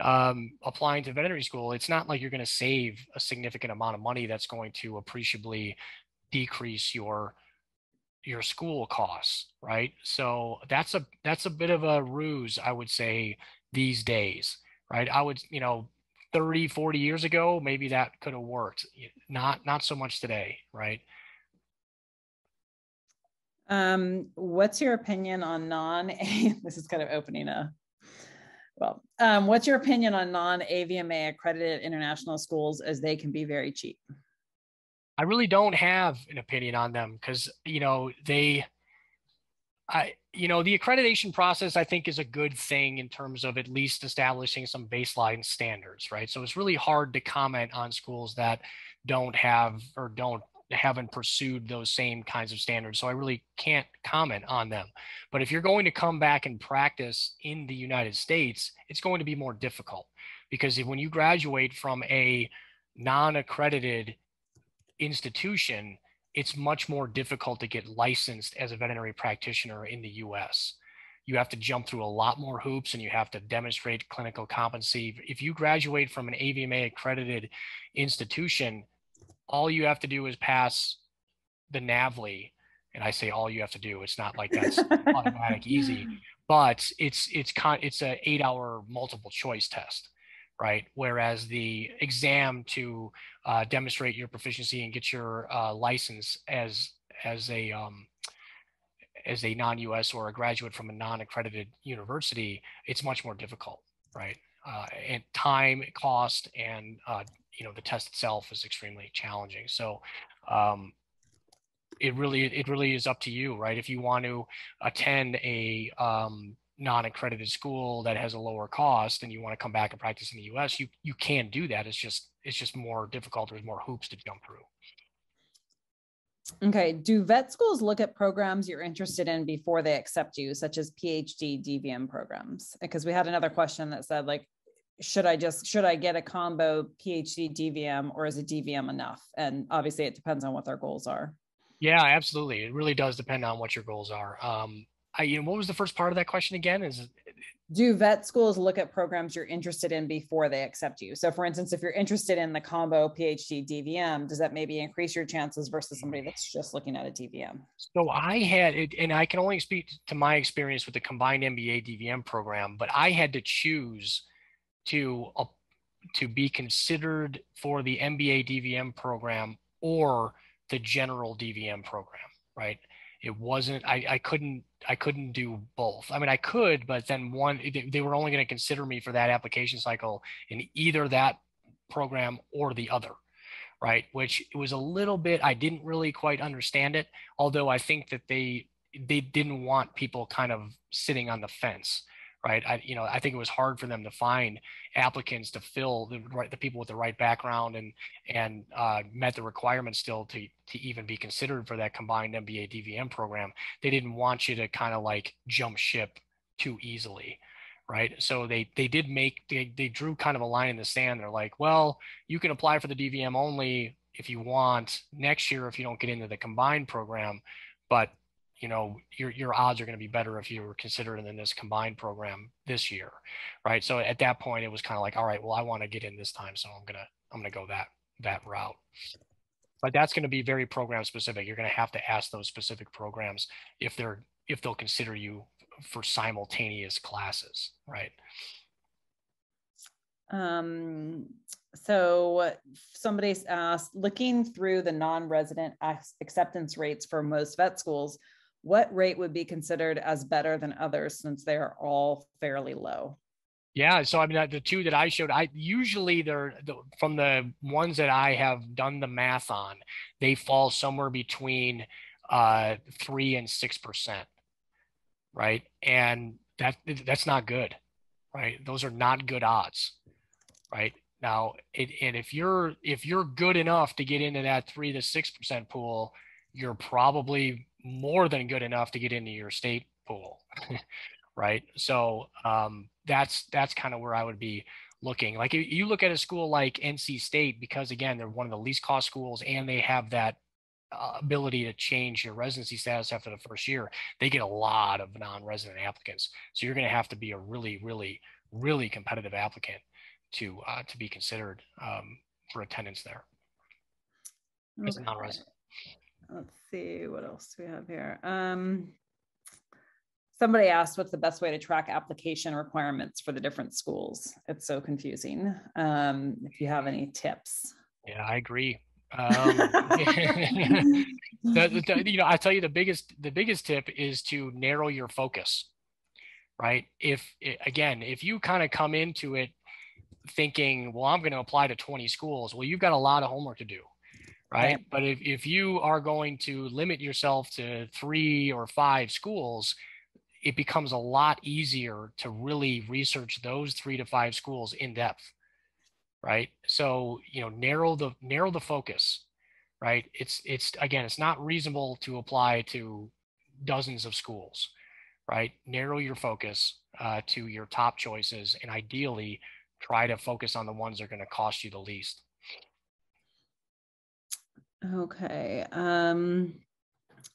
applying to veterinary school. It's not like you're going to save a significant amount of money that's going to appreciably decrease your school costs, right? So that's a bit of a ruse, I would say, these days, right? I would, 30, 40 years ago, maybe that could have worked. Not so much today, right? What's your opinion on this is kind of opening what's your opinion on non-AVMA accredited international schools, as they can be very cheap? I really don't have an opinion on them because, the accreditation process, I think, is a good thing in terms of at least establishing some baseline standards, right? So it's really hard to comment on schools that don't have or haven't pursued those same kinds of standards. So I really can't comment on them. But if you're going to come back and practice in the United States, it's going to be more difficult because when you graduate from a non-accredited institution, it's much more difficult to get licensed as a veterinary practitioner in the US. You have to jump through a lot more hoops and you have to demonstrate clinical competency. If you graduate from an AVMA accredited institution, all you have to do is pass the NAVLE. And I say all you have to do, it's not like that's automatic easy, but it's an 8-hour multiple choice test, right? Whereas the exam to demonstrate your proficiency and get your license as a non-US or a graduate from a non-accredited university, it's much more difficult, right? And time, cost, and the test itself is extremely challenging. So it really is up to you, right? If you want to attend a non-accredited school that has a lower cost and you want to come back and practice in the US, you can do that. It's just more difficult. There's more hoops to jump through. Okay. Do vet schools look at programs you're interested in before they accept you, such as PhD DVM programs? Because we had another question that said, like, should I get a combo PhD DVM, or is a DVM enough? And obviously it depends on what their goals are. Yeah, absolutely. It really does depend on what your goals are. What was the first part of that question again? Do vet schools look at programs you're interested in before they accept you? So for instance, if you're interested in the combo PhD DVM, does that maybe increase your chances versus somebody that's just looking at a DVM? So I had it, and I can only speak to my experience with the combined MBA DVM program, but I had to choose to be considered for the MBA DVM program or the general DVM program, right? It wasn't, I couldn't do both. I mean, I could, but then they were only going to consider me for that application cycle in either that program or the other, right? Which it was a little bit, I didn't really quite understand it. Although I think that they they didn't want people kind of sitting on the fence, right? I think it was hard for them to find applicants to fill the people with the right background and met the requirements still to even be considered for that combined MBA DVM program. They didn't want you to kind of like jump ship too easily, right? So they drew kind of a line in the sand. They're like, well, you can apply for the DVM only if you want next year if you don't get into the combined program, but your odds are going to be better if you were considered in this combined program this year, right? So at that point, it was kind of like, all right, well, I want to get in this time, so I'm gonna go that route. But that's going to be very program specific. You're going to have to ask those specific programs if they'll consider you for simultaneous classes, right? So somebody's asked, looking through the non-resident acceptance rates for most vet schools, what rate would be considered as better than others since they're all fairly low? Yeah, so I mean, the two that I showed, usually from the ones that I have done the math on, they fall somewhere between 3% and 6%, right? And that's not good, right? Those are not good odds, right? Now, and if you're good enough to get into that 3 to 6% pool, you're probably more than good enough to get into your state pool, right? So that's kind of where I would be looking. Like you look at a school like NC State, because again, they're one of the least cost schools and they have that ability to change your residency status after the first year. They get a lot of non-resident applicants. So you're going to have to be a really, really, really competitive applicant to be considered for attendance there as a non-resident. Let's see what else we have here. Somebody asked, what's the best way to track application requirements for the different schools? It's so confusing. If you have any tips. Yeah, I agree. I tell you, the biggest tip is to narrow your focus, right? If you kind of come into it thinking, well, I'm going to apply to 20 schools, well, you've got a lot of homework to do, right? Yeah. But if you are going to limit yourself to 3 or 5 schools, it becomes a lot easier to really research those 3 to 5 schools in depth, right? So, narrow the focus, right? It's not reasonable to apply to dozens of schools, right? Narrow your focus to your top choices, and ideally try to focus on the ones that are going to cost you the least. Okay.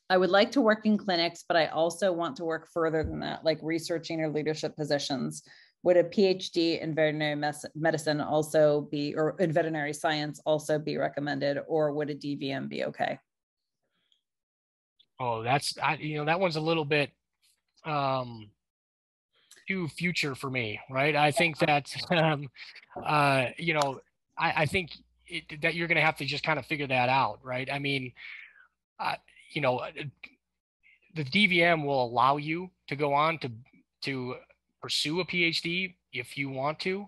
I would like to work in clinics, but I also want to work further than that, like researching or leadership positions. Would a PhD in veterinary medicine also be, or in veterinary science also be recommended, or would a DVM be okay? Oh, that one's a little bit too future for me, right? I think that, I think that you're going to have to just kind of figure that out, right? I mean, the DVM will allow you to go on to pursue a PhD if you want to.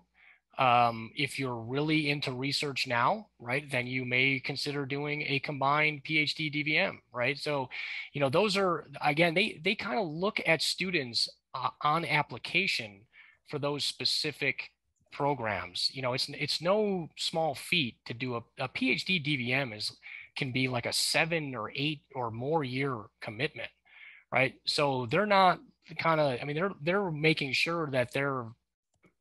If you're really into research now, right, then you may consider doing a combined PhD DVM, right? So, those are, again, they kind of look at students on application for those specific programs. It's no small feat to do a PhD DVM can be like a 7 or 8 or more year commitment, right? So they're not they're making sure that they're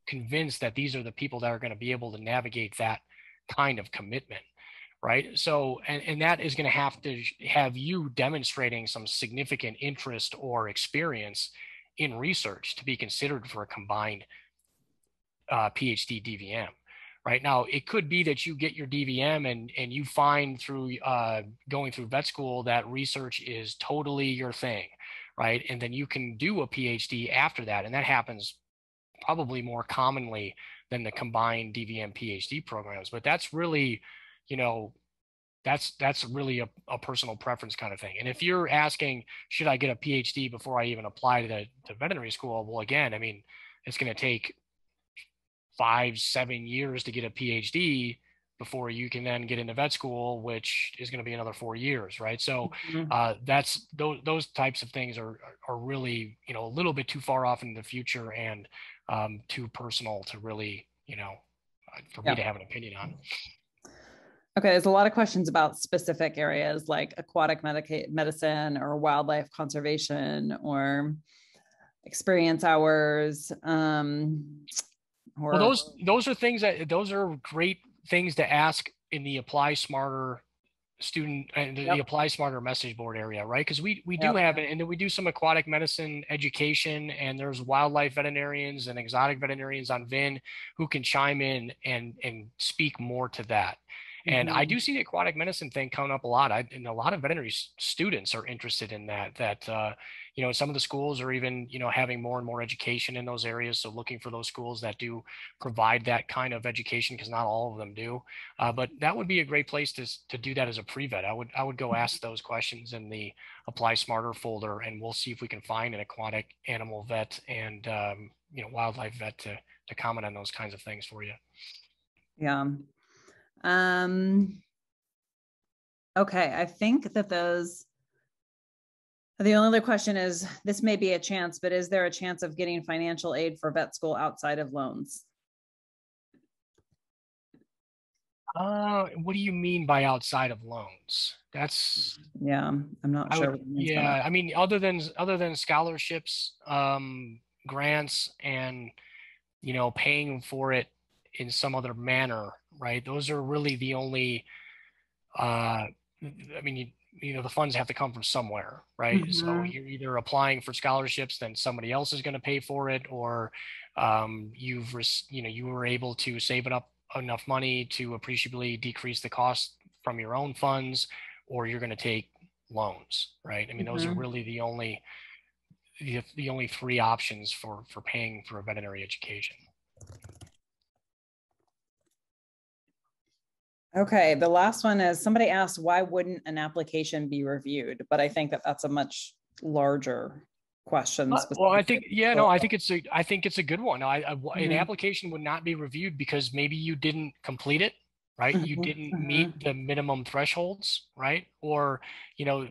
convinced that these are the people that are going to be able to navigate that kind of commitment, right? So, and that is going to have you demonstrating some significant interest or experience in research to be considered for a combined PhD DVM. Right now, it could be that you get your DVM and you find through going through vet school that research is totally your thing, right? And then you can do a PhD after that, and that happens probably more commonly than the combined DVM PhD programs. But that's really, that's really a personal preference kind of thing. And if you're asking, should I get a PhD before I even apply to veterinary school? Well, again, I mean, it's going to take 5-7 years to get a PhD. before you can then get into vet school, which is going to be another 4 years, right? So that's those types of things are really, you know, a little bit too far off in the future and too personal to really, you know, for me to have an opinion on. Okay, there's a lot of questions about specific areas like aquatic medicine or wildlife conservation or experience hours. Well, those are things those are great things to ask in the Apply Smarter student and the Apply Smarter message board area, right? Because we do have it, and then we do some aquatic medicine education, and there's wildlife veterinarians and exotic veterinarians on VIN who can chime in and speak more to that. And I do see the aquatic medicine thing coming up a lot. And a lot of veterinary students are interested in that, you know, some of the schools are even, you know, having more and more education in those areas. So looking for those schools that do provide that kind of education, because not all of them do. But that would be a great place to do that as a pre-vet. I would go ask those questions in the Apply Smarter folder, and we'll see if we can find an aquatic animal vet and, you know, wildlife vet to comment on those kinds of things for you. Yeah. Okay, I think that the only other question is, this may be a chance, but is there a chance of getting financial aid for vet school outside of loans? What do you mean by outside of loans? That's, yeah, I'm not sure. Yeah, I mean, other than scholarships, grants, and, you know, paying for it in some other manner, right? Those are really the only, I mean, you know, the funds have to come from somewhere, right? So you're either applying for scholarships, then somebody else is going to pay for it, or you were able to save up enough money to appreciably decrease the cost from your own funds, or you're going to take loans, right? I mean, those are really the only three options for paying for a veterinary education. Okay, the last one is, somebody asked, why wouldn't an application be reviewed? But I think that that's a much larger question. Well, I think, no, I think it's a good one. An application would not be reviewed because maybe you didn't complete it, right? You didn't meet the minimum thresholds, right? Or, you know,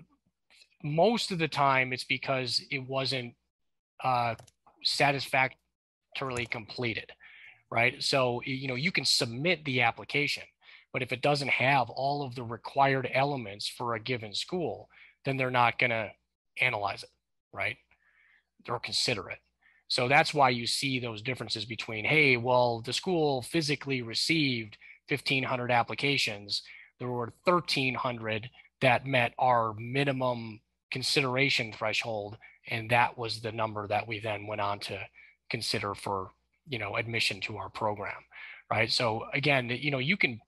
most of the time it's because it wasn't satisfactorily completed, right? So, you know, you can submit the application, but if it doesn't have all of the required elements for a given school, then they're not going to analyze it, right? Or consider it. So that's why you see those differences between, hey, well, the school physically received 1,500 applications. There were 1,300 that met our minimum consideration threshold, and that was the number that we then went on to consider for, you know, admission to our program, right? So again, you know, you can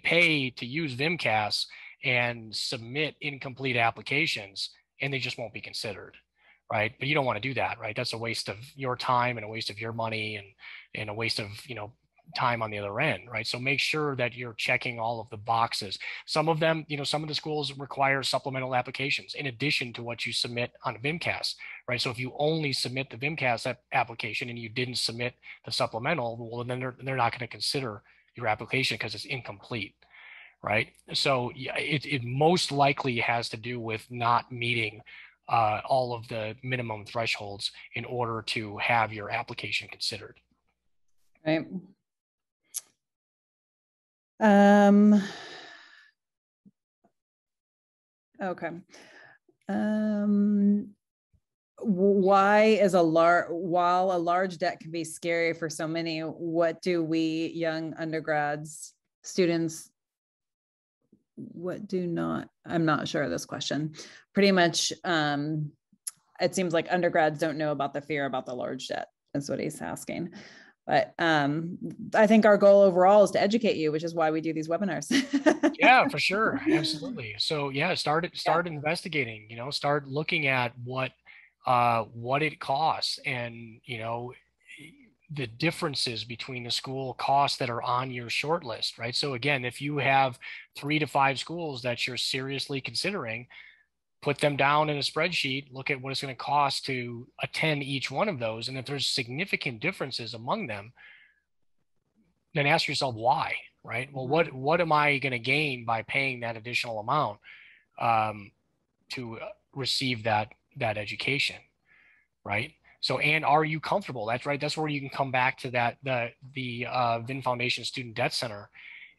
pay to use VMCAS and submit incomplete applications, and they just won't be considered, right? But you don't want to do that, right? That's a waste of your time and a waste of your money and a waste of, you know, time on the other end, right? So make sure that you're checking all of the boxes. Some of them, you know, some of the schools require supplemental applications in addition to what you submit on VMCAS, right? So if you only submit the VMCAS application and you didn't submit the supplemental, well, then they're not going to consider your application because it's incomplete, right? So it most likely has to do with not meeting all of the minimum thresholds in order to have your application considered. Right. Okay. Why is while a large debt can be scary for so many, what do we young undergrads, students, I'm not sure of this question. Pretty much, it seems like undergrads don't know about the fear about the large debt, is what he's asking. But I think our goal overall is to educate you, which is why we do these webinars. Yeah, for sure. Absolutely. So yeah, start investigating, you know, start looking at what it costs, and, you know, the differences between the school costs that are on your short list, right? So again, if you have 3 to 5 schools that you're seriously considering, put them down in a spreadsheet, look at what it's going to cost to attend each one of those. And if there's significant differences among them, then ask yourself why, right? Well, what am I going to gain by paying that additional amount to receive that education, right? So, and are you comfortable? That's right. That's where you can come back to that the VIN Foundation Student Debt Center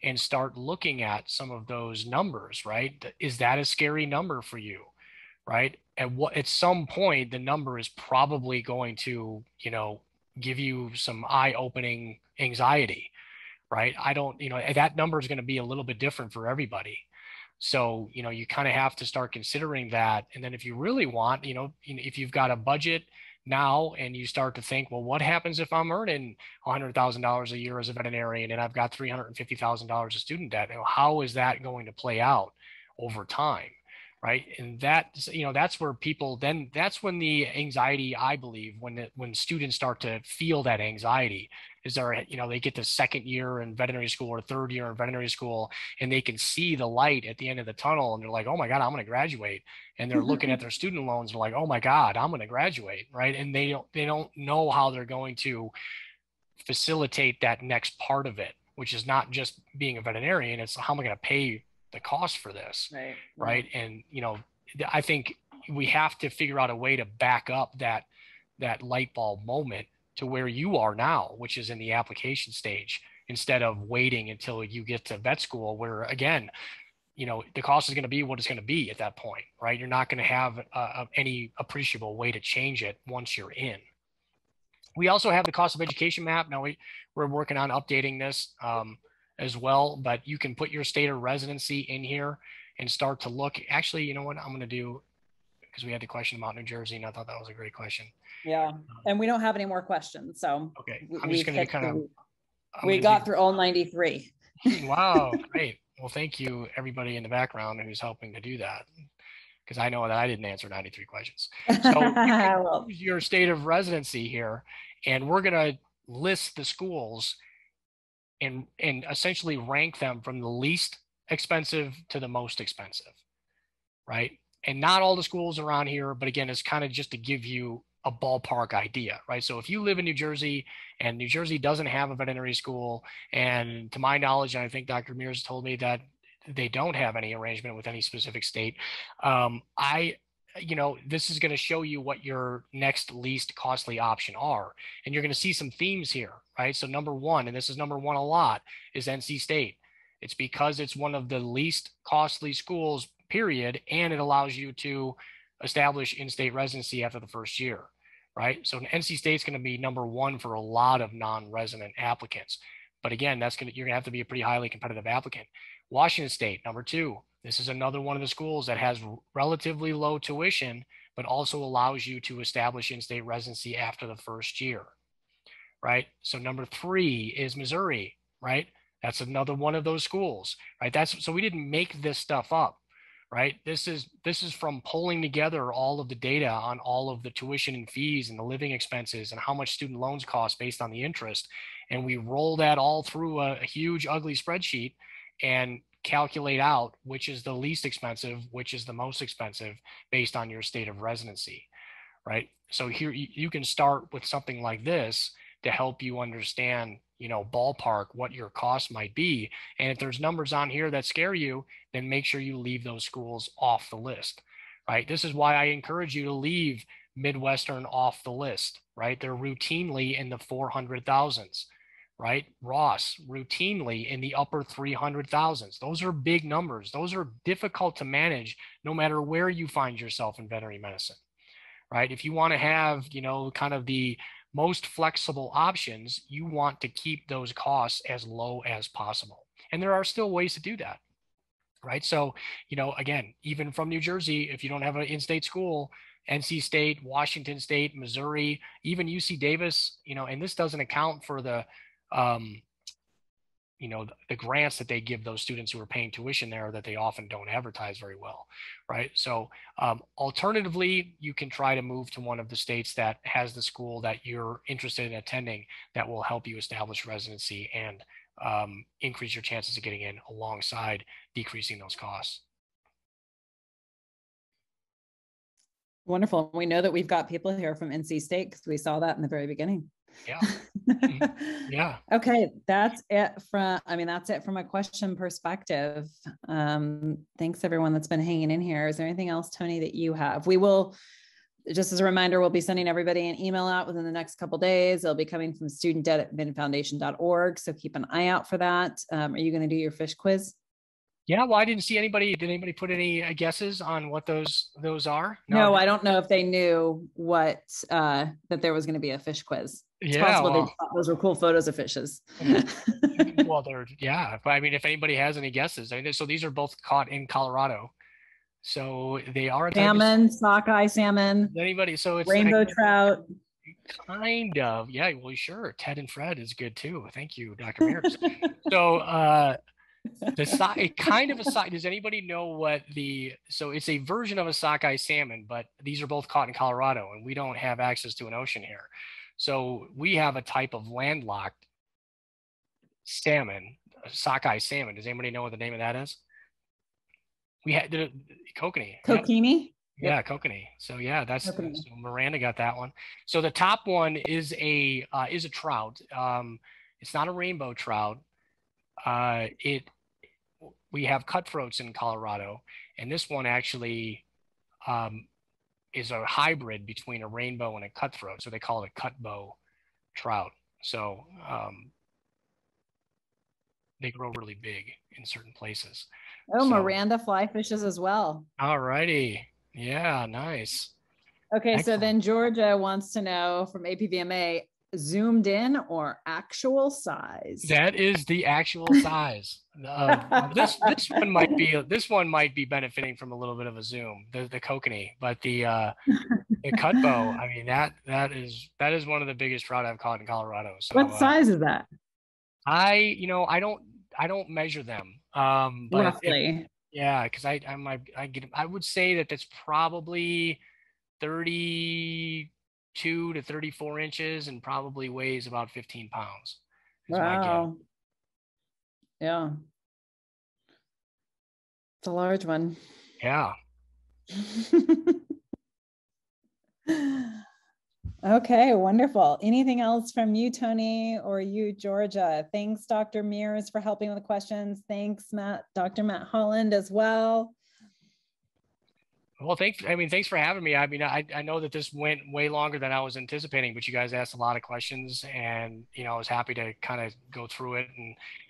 and start looking at some of those numbers, right? Is that a scary number for you, right? At some point, the number is probably going to, give you some eye-opening anxiety, right? That number is going to be a little bit different for everybody. So, you kind of have to start considering that. And then if you really want, if you've got a budget now and you start to think, well, what happens if I'm earning $100,000 a year as a veterinarian and I've got $350,000 of student debt? How is that going to play out over time? Right. And that's where that's when the anxiety, I believe, when students start to feel that anxiety is they get to second year in veterinary school or third year in veterinary school, and they can see the light at the end of the tunnel and they're like, oh my God, I'm going to graduate. And they're looking at their student loans. They're like, oh my God, I'm going to graduate. Right. And they don't know how they're going to facilitate that next part of it, which is not just being a veterinarian. It's how am I going to pay the cost for this, right? And I think we have to figure out a way to back up that light bulb moment to where you are now, which is in the application stage, instead of waiting until you get to vet school, where again, the cost is going to be what it's going to be at that point, right? You're not going to have any appreciable way to change it once you're in. We also have the cost of education map. Now we're working on updating this as well, but you can put your state of residency in here and start to look. Actually, you know what I'm going to do, because we had the question about New Jersey and I thought that was a great question. Yeah. And we don't have any more questions. So okay, I'm just going to we got through all 93. Wow. Great. Well, thank you everybody in the background who's helping to do that, because I know that I didn't answer 93 questions. So you can use your state of residency here, and we're going to list the schools and essentially rank them from the least expensive to the most expensive, right? And not all the schools around here, but again, it's kind of just to give you a ballpark idea, right? So if you live in New Jersey and New Jersey doesn't have a veterinary school, and to my knowledge, and I think Dr. Mears told me that they don't have any arrangement with any specific state, this is going to show you what your next least costly option are. And you're going to see some themes here, right? So number one, and this is number one a lot, is NC State. It's because it's one of the least costly schools, period, and it allows you to establish in-state residency after the first year, right? So NC State's going to be number one for a lot of non-resident applicants. But again, you're going to have to be a pretty highly competitive applicant. Washington State, number two. This is another one of the schools that has relatively low tuition, but also allows you to establish in-state residency after the first year, right? So number three is Missouri, right? That's another one of those schools, right? So we didn't make this stuff up, right? This is from pulling together all of the data on all of the tuition and fees and the living expenses and how much student loans cost based on the interest. And we roll that all through a huge, ugly spreadsheet and calculate out which is the least expensive, which is the most expensive based on your state of residency, right? So here you can start with something like this to help you understand, ballpark what your costs might be. And if there's numbers on here that scare you, then make sure you leave those schools off the list, right? This is why I encourage you to leave Midwestern off the list, right? They're routinely in the 400,000s. Right? Ross, routinely in the upper 300,000s. Those are big numbers. Those are difficult to manage no matter where you find yourself in veterinary medicine, right? If you want to have, kind of the most flexible options, you want to keep those costs as low as possible. And there are still ways to do that, right? So, again, even from New Jersey, if you don't have an in-state school, NC State, Washington State, Missouri, even UC Davis, and this doesn't account for the grants that they give those students who are paying tuition there that they often don't advertise very well, right? So alternatively, you can try to move to one of the states that has the school that you're interested in attending that will help you establish residency and increase your chances of getting in alongside decreasing those costs. Wonderful. We know that we've got people here from NC State because we saw that in the very beginning. Yeah. Yeah. Okay, that's it from a question perspective. Thanks everyone that's been hanging in here. Is there anything else, Tony, that you have? We will, just as a reminder, we'll be sending everybody an email out within the next couple of days. It'll be coming from studentdebt@vinfoundation.org. So keep an eye out for that. Are you going to do your fish quiz? Yeah, well, I didn't see anybody. Did anybody put any guesses on what those are? No, I don't know if they knew what that there was going to be a fish quiz. It's possible they thought those were cool photos of fishes. Well, but I mean, if anybody has any guesses, I mean, so these are both caught in Colorado. So they are salmon, sockeye salmon. Anybody? So it's rainbow trout. Kind of, yeah. Well, sure. Ted and Fred is good too. Thank you, Dr. Mears. So kind of a sock. Does anybody know what so it's a version of a sockeye salmon, but these are both caught in Colorado and we don't have access to an ocean here. So we have a type of landlocked salmon, sockeye salmon. Does anybody know what the name of that is? We had the kokanee. Kokanee? Yep. Yeah, kokanee. So yeah, so Miranda got that one. So the top one is a trout. It's not a rainbow trout. We have cutthroats in Colorado, and this one actually is a hybrid between a rainbow and a cutthroat. So they call it a cutbow trout. So they grow really big in certain places. Oh, so, Miranda fly fishes as well. All righty. Yeah, nice. Okay, excellent. So then Georgia wants to know from APVMA, zoomed in or actual size? That is the actual size. This one might be benefiting from a little bit of a zoom, the kokanee, but the cutbow, I mean that is one of the biggest trout I've caught in Colorado. So what size is that? I don't measure them. But roughly. Because I would say that that's probably 32 to 34 inches and probably weighs about 15 pounds. Wow. Yeah. It's a large one. Yeah. Okay, wonderful. Anything else from you, Tony, or you, Georgia? Thanks, Dr. Mears, for helping with the questions. Thanks, Dr. Matt Holland as well. Well, thanks for having me. I mean, I know that this went way longer than I was anticipating, but you guys asked a lot of questions, and I was happy to kind of go through it,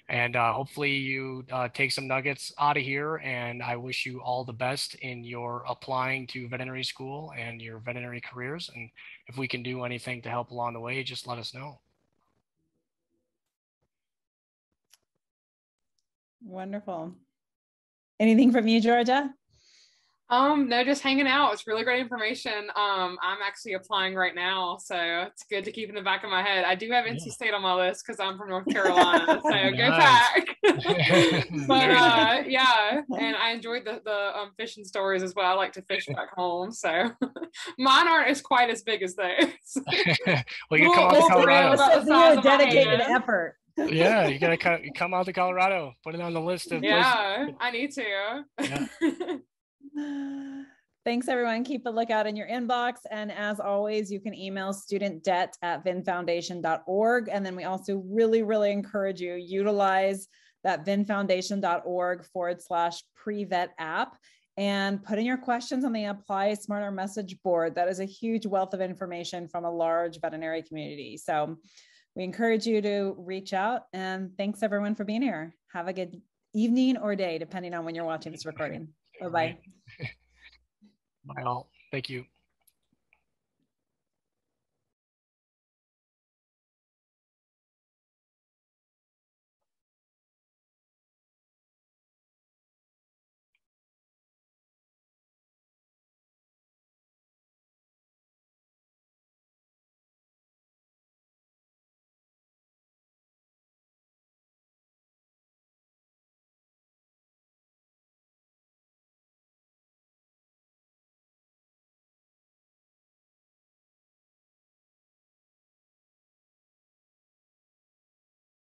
and hopefully you take some nuggets out of here. And I wish you all the best in your applying to veterinary school and your veterinary careers. And if we can do anything to help along the way, just let us know. Wonderful. Anything from you, Georgia? No, just hanging out. It's really great information. I'm actually applying right now, so it's good to keep in the back of my head. I do have NC State on my list because I'm from North Carolina, so go Pack. But yeah, and I enjoyed the fishing stories as well. I like to fish back home, so mine aren't as quite as big as those. Well, you come out to Colorado. It's a dedicated effort. Yeah, you gotta come out to Colorado. Put it on the list of places. I need to. Yeah. Thanks, everyone. Keep a lookout in your inbox. And as always, you can email studentdebt@vinfoundation.org. And then we also really, really encourage you utilize that vinfoundation.org/pre-vet app and put in your questions on the Apply Smarter message board. That is a huge wealth of information from a large veterinary community. So we encourage you to reach out, and thanks everyone for being here. Have a good evening or day, depending on when you're watching this recording. Bye-bye. Bye all. Thank you.